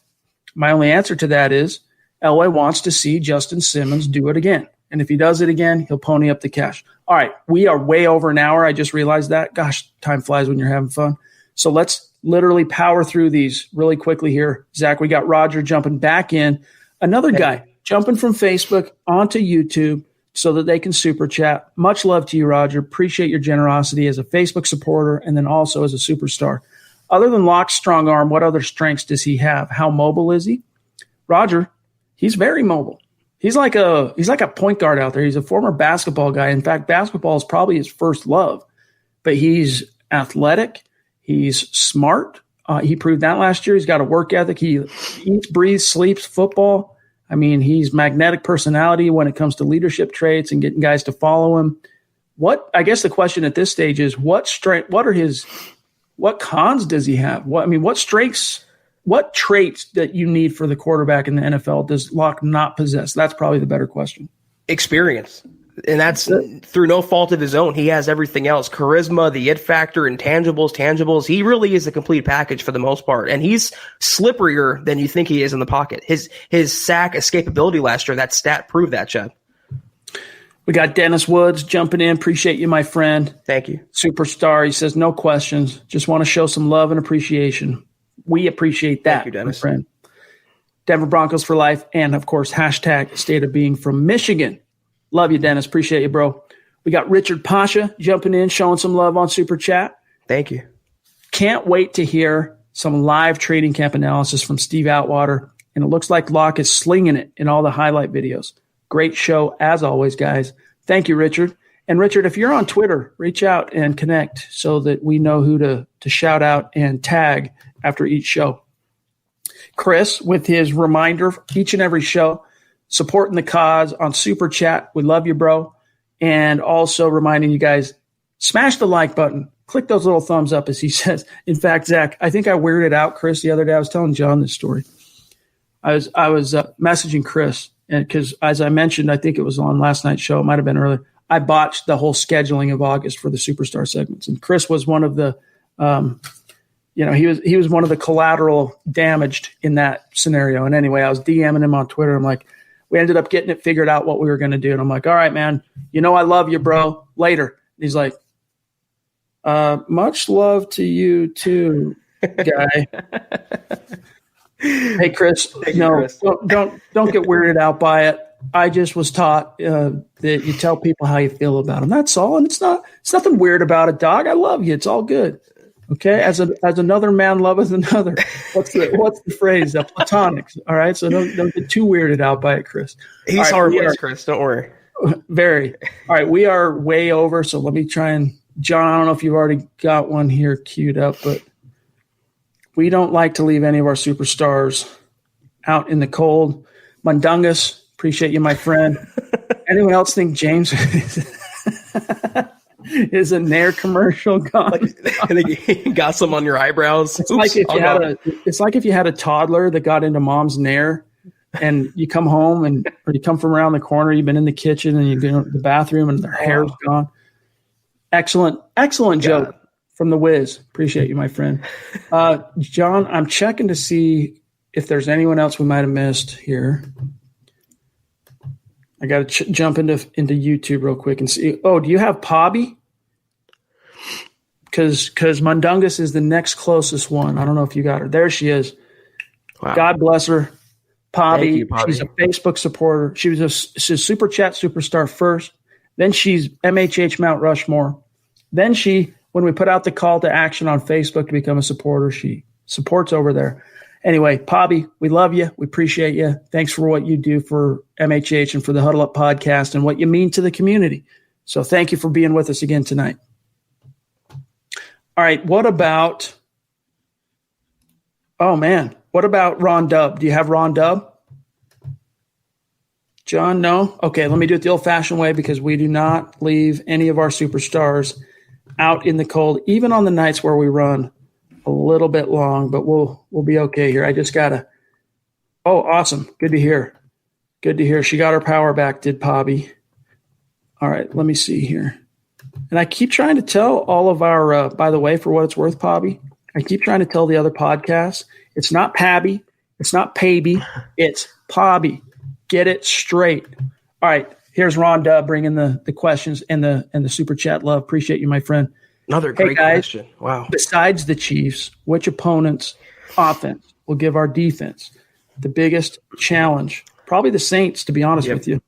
S2: my only answer to that is Elway wants to see Justin Simmons do it again. And if he does it again, he'll pony up the cash. All right, we are way over an hour. I just realized that. Gosh, time flies when you're having fun. So let's literally power through these really quickly here. Zach, we got Roger jumping back in. Another guy jumping from Facebook onto YouTube so that they can super chat. Much love to you, Roger. Appreciate your generosity as a Facebook supporter and then also as a superstar. Other than Locke's strong arm, what other strengths does he have? How mobile is he? Roger, he's very mobile. He's like a point guard out there. He's a former basketball guy. In fact, basketball is probably his first love. But he's athletic. He's smart. He proved that last year. He's got a work ethic. He eats, breathes, sleeps football. I mean, he's magnetic personality when it comes to leadership traits and getting guys to follow him. I guess the question at this stage is what cons does he have? What traits that you need for the quarterback in the NFL does Locke not possess? That's probably the better question.
S3: Experience. And that's through no fault of his own. He has everything else. Charisma, the it factor, intangibles. He really is a complete package for the most part. And he's slipperier than you think he is in the pocket. His sack escapability last year, that stat proved that, Chad.
S2: We got Dennis Woods jumping in. Appreciate you, my friend.
S3: Thank you.
S2: Superstar. He says, no questions. Just want to show some love and appreciation. We appreciate that,
S3: Thank you, Dennis.
S2: my friend. Denver Broncos for life. And, of course, hashtag state of being from Michigan. Love you, Dennis. Appreciate you, bro. We got Richard Pasha jumping in, showing some love on Super Chat.
S3: Thank you.
S2: Can't wait to hear some live training camp analysis from Steve Atwater. And it looks like Locke is slinging it in all the highlight videos. Great show, as always, guys. Thank you, Richard. And, Richard, if you're on Twitter, reach out and connect so that we know who to shout out and tag after each show. Chris, with his reminder each and every show, supporting the cause on Super Chat. We love you, bro. And also reminding you guys, smash the like button. Click those little thumbs up, as he says. In fact, Zach, I think I weirded out Chris the other day. I was telling John this story. I was messaging Chris, and because as I mentioned, I think it was on last night's show. It might have been earlier. I botched the whole scheduling of August for the Superstar segments, and Chris was one of the, he was one of the collateral damaged in that scenario. And anyway, I was DMing him on Twitter. I'm like, we ended up getting it figured out what we were going to do, and I'm like, all right, man, I love you, bro. Later. And he's like, much love to you too, guy. Hey, Chris, Chris. Don't get weirded out by it. I just was taught that you tell people how you feel about them. That's all, and it's nothing weird about it, dog. I love you. It's all good. Okay, as another man loveth another. What's the phrase? Platonics. All right, so don't get too weirded out by it, Chris.
S3: He's harmless, Chris. Don't worry.
S2: Very. All right, we are way over, so let me try and John. I don't know if you've already got one here queued up, but we don't like to leave any of our superstars out in the cold. Mundungus, appreciate you, my friend. Anyone else think James is a Nair commercial gone?
S3: You got some on your eyebrows.
S2: It's like if you had a toddler that got into mom's Nair, and you come home or you come from around the corner, you've been in the kitchen and you've been in the bathroom and their hair's gone. Excellent joke from the Wiz. Appreciate you, my friend. John, I'm checking to see if there's anyone else we might have missed here. I got to jump into YouTube real quick and see. Oh, do you have Pobby? Because Mundungus is the next closest one. I don't know if you got her. There she is. Wow. God bless her. Pobby. She's a Facebook supporter. She's a Super Chat superstar first. Then she's MHH Mount Rushmore. Then when we put out the call to action on Facebook to become a supporter, she supports over there. Anyway, Pobby, we love you. We appreciate you. Thanks for what you do for MHH and for the Huddle Up podcast and what you mean to the community. So thank you for being with us again tonight. All right, what about Ron Dubb? Do you have Ron Dubb? John, no? Okay, let me do it the old-fashioned way because we do not leave any of our superstars out in the cold, even on the nights where we run a little bit long, but we'll be okay here. I just got to – oh, awesome. Good to hear. Good to hear. She got her power back, did Pobby. All right, let me see here. And I keep trying to tell all of our by the way, for what it's worth, Pobby, I keep trying to tell the other podcasts, it's not Pabby, it's not Paby, it's Pobby. Get it straight. All right, here's Ron Dubb bringing the questions and the super chat love. Appreciate you, my friend.
S3: Another great question. Wow.
S2: Besides the Chiefs, which opponent's offense will give our defense the biggest challenge? Probably the Saints, to be honest with you.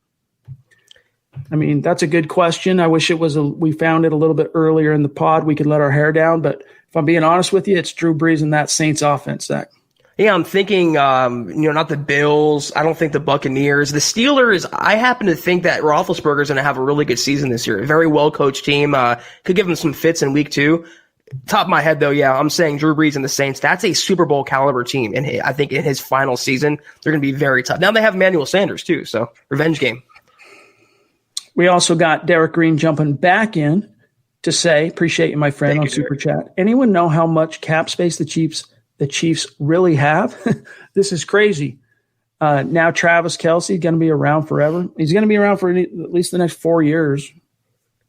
S2: I mean, that's a good question. I wish we found it a little bit earlier in the pod. We could let our hair down, but if I'm being honest with you, it's Drew Brees and that Saints offense, Zach.
S3: Yeah, I'm thinking, not the Bills. I don't think the Buccaneers. The Steelers, I happen to think that Roethlisberger's going to have a really good season this year. A very well-coached team. Could give them some fits in week 2. Top of my head, though, yeah, I'm saying Drew Brees and the Saints. That's a Super Bowl caliber team. And I think in his final season, they're going to be very tough. Now they have Emmanuel Sanders, too, so revenge game.
S2: We also got Derek Green jumping back in to say, appreciate you, my friend, on Super Chat. Anyone know how much cap space the Chiefs really have? This is crazy. Now Travis Kelce going to be around forever. He's going to be around for at least the next 4 years,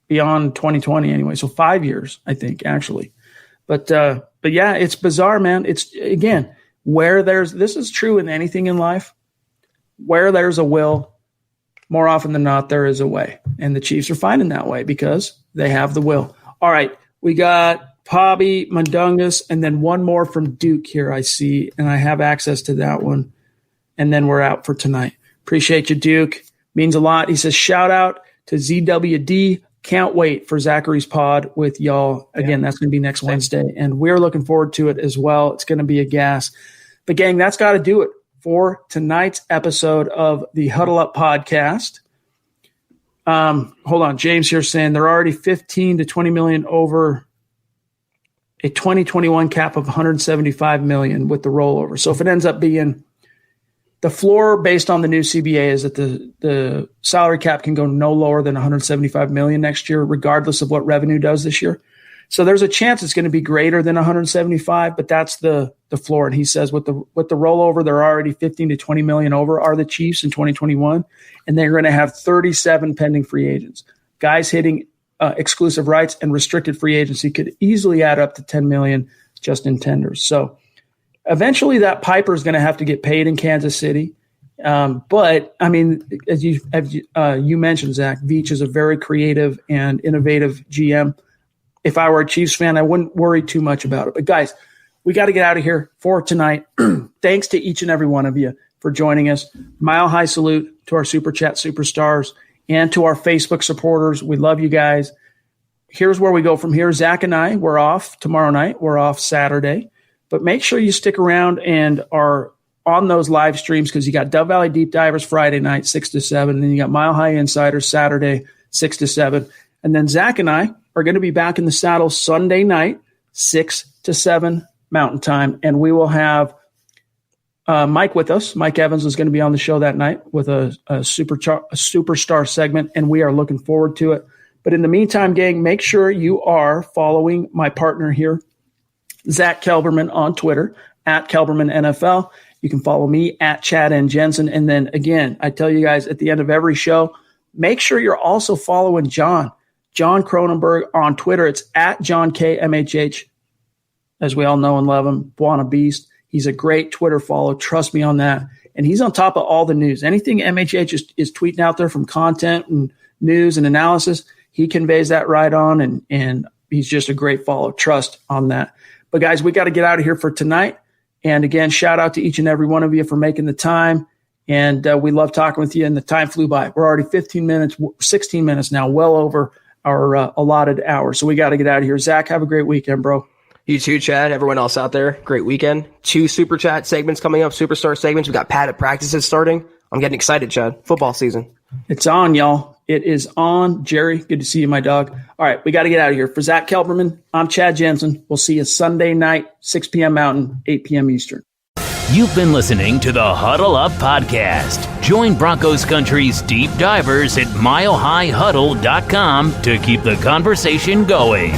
S2: beyond 2020 anyway. So 5 years, I think, actually. But yeah, it's bizarre, man. It's, again, this is true in anything in life. Where there's a will, more often than not, there is a way. And the Chiefs are finding that way because they have the will. All right, we got Pobby, Mundungus, and then one more from Duke here I see, and I have access to that one. And then we're out for tonight. Appreciate you, Duke. Means a lot. He says, shout out to ZWD. Can't wait for Zachary's pod with y'all. Again, that's going to be next Wednesday, and we're looking forward to it as well. It's going to be a gas. But, gang, that's got to do it for tonight's episode of the Huddle Up podcast. Hold on. James here saying they're already 15 to 20 million over a 2021 cap of 175 million with the rollover. So if it ends up being The floor based on the new CBA is that the salary cap can go no lower than $175 million next year, regardless of what revenue does this year. So there's a chance it's going to be greater than 175, but that's the floor. And he says with the rollover, they're already 15 to 20 million over are the Chiefs in 2021, and they're going to have 37 pending free agents. Guys hitting exclusive rights and restricted free agency could easily add up to 10 million just in tenders. So eventually that Piper is going to have to get paid in Kansas City. But I mean, as you mentioned, Zach, Veach is a very creative and innovative GM. If I were a Chiefs fan, I wouldn't worry too much about it. But guys, we got to get out of here for tonight. Thanks to each and every one of you for joining us. Mile high salute to our Super Chat superstars and to our Facebook supporters. We love you guys. Here's where we go from here. Zach and I, we're off tomorrow night. We're off Saturday. But make sure you stick around and are on those live streams because you got Dove Valley Deep Divers Friday night, 6 to 7. And then you got Mile High Insiders Saturday, 6 to 7. And then Zach and I are going to be back in the saddle Sunday night, 6 to 7 Mountain Time. And we will have Mike with us. Mike Evans is going to be on the show that night with a superstar segment, and we are looking forward to it. But in the meantime, gang, make sure you are following my partner here, Zack Kelberman, on Twitter, at Kelberman NFL. You can follow me at Chad and Jensen. And then again, I tell you guys at the end of every show, make sure you're also following John Cronenberg on Twitter. It's at John K MHH, as we all know and love him, Buona Beast. He's a great Twitter follow. Trust me on that. And he's on top of all the news. Anything MHH is tweeting out there from content and news and analysis, he conveys that right on, and he's just a great follow. Trust on that. But guys, we got to get out of here for tonight. And again, shout out to each and every one of you for making the time. And we love talking with you, and the time flew by. We're already 16 minutes now, well over our allotted hour. So we got to get out of here. Zach, have a great weekend, bro.
S3: You too, Chad. Everyone else out there, great weekend. 2 Super Chat segments coming up, Superstar segments. We got padded practices starting. I'm getting excited, Chad. Football season.
S2: It's on, y'all. It is on. Jerry, good to see you, my dog. All right, we got to get out of here. For Zach Kelberman, I'm Chad Jensen. We'll see you Sunday night, 6 p.m. Mountain, 8 p.m. Eastern.
S1: You've been listening to the Huddle Up Podcast. Join Broncos Country's deep divers at milehighhuddle.com to keep the conversation going.